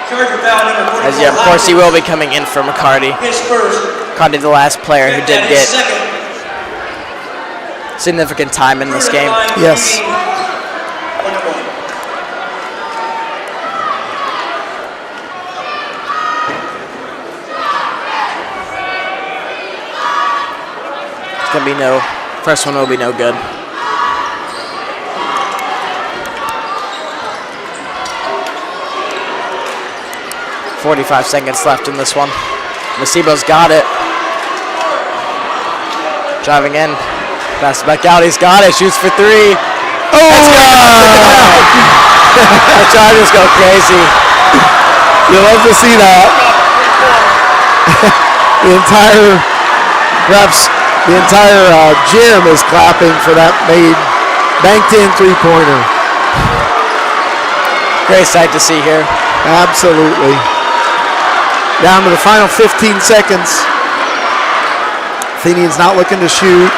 Charger foul number 44. As yeah, of course he will be coming in for McCarty. His first. McCarty, the last player who did His get second. significant time in this game. Yes. It's gonna be first one will be no good. .45 seconds left in this one. Masibo's got it. Driving in. Pass it back out. He's got it. Shoots for three. Oh! The Chargers go crazy. You love to see that. The entire gym is clapping for that banked in three-pointer. Great sight to see here. Absolutely. Down to the final 15 seconds. Athenians not looking to shoot.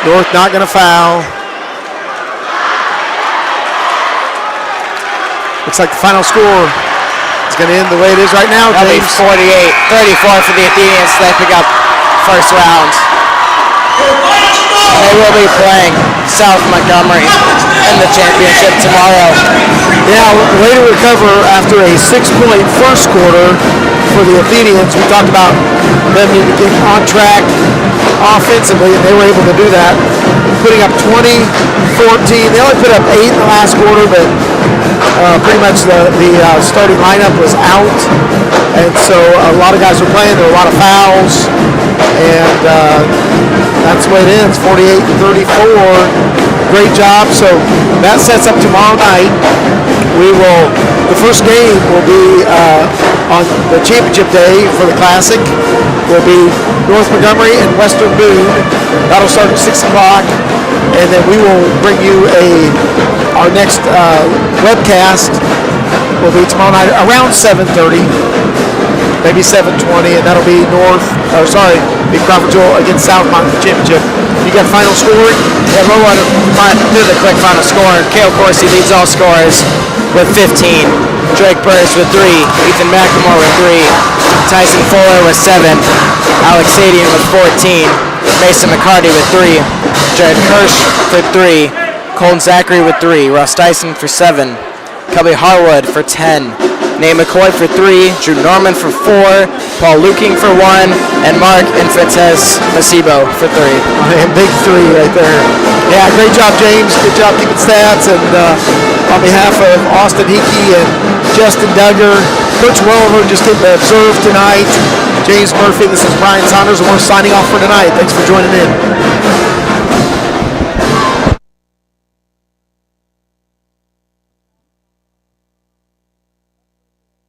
North not going to foul. Looks like the final score is going to end the way it is right now. That'll be James. 48-34 for the Athenians. They pick up first round. They will be playing South Montgomery in the championship tomorrow. Yeah, way to recover after a 6-point first quarter for the Athenians. We talked about them getting on track offensively, and they were able to do that, putting up 20-14. They only put up 8 in the last quarter, but pretty much the starting lineup was out, and so a lot of guys were playing. There were a lot of fouls, and that's the way it ends, 48-34. Great job. So that sets up tomorrow night. The first game will be on the championship day for the Classic. Will be North Montgomery and Western Boone. That'll start at 6 o'clock, and then we will bring you our next webcast will be tomorrow night around 7:30, maybe 7:20, and that'll be Crawford Jewel against Southmont in the championship. You got final scoring? Yeah, we'll do the quick final score. Cale Corsi leads all scorers with 15. Drake Burris with 3. Ethan McLemore with 3. Tyson Fuller with 7. Alex Sadian with 14. Mason McCarty with 3. Jared Kirsch for 3. Colton Zachary with 3. Ross Dyson for 7. Cubby Harwood for 10. Nate McCoy for 3, Drew Norman for 4, Paul Luking for 1, and Mark Infites Pasibo for 3. Man, big 3 right there. Yeah, great job, James. Good job keeping stats. And on behalf of Austin Hickey and Justin Duggar, Coach Welliver just didn't observe tonight. James Murphy, this is Brian Saunders, and we're signing off for tonight. Thanks for joining in.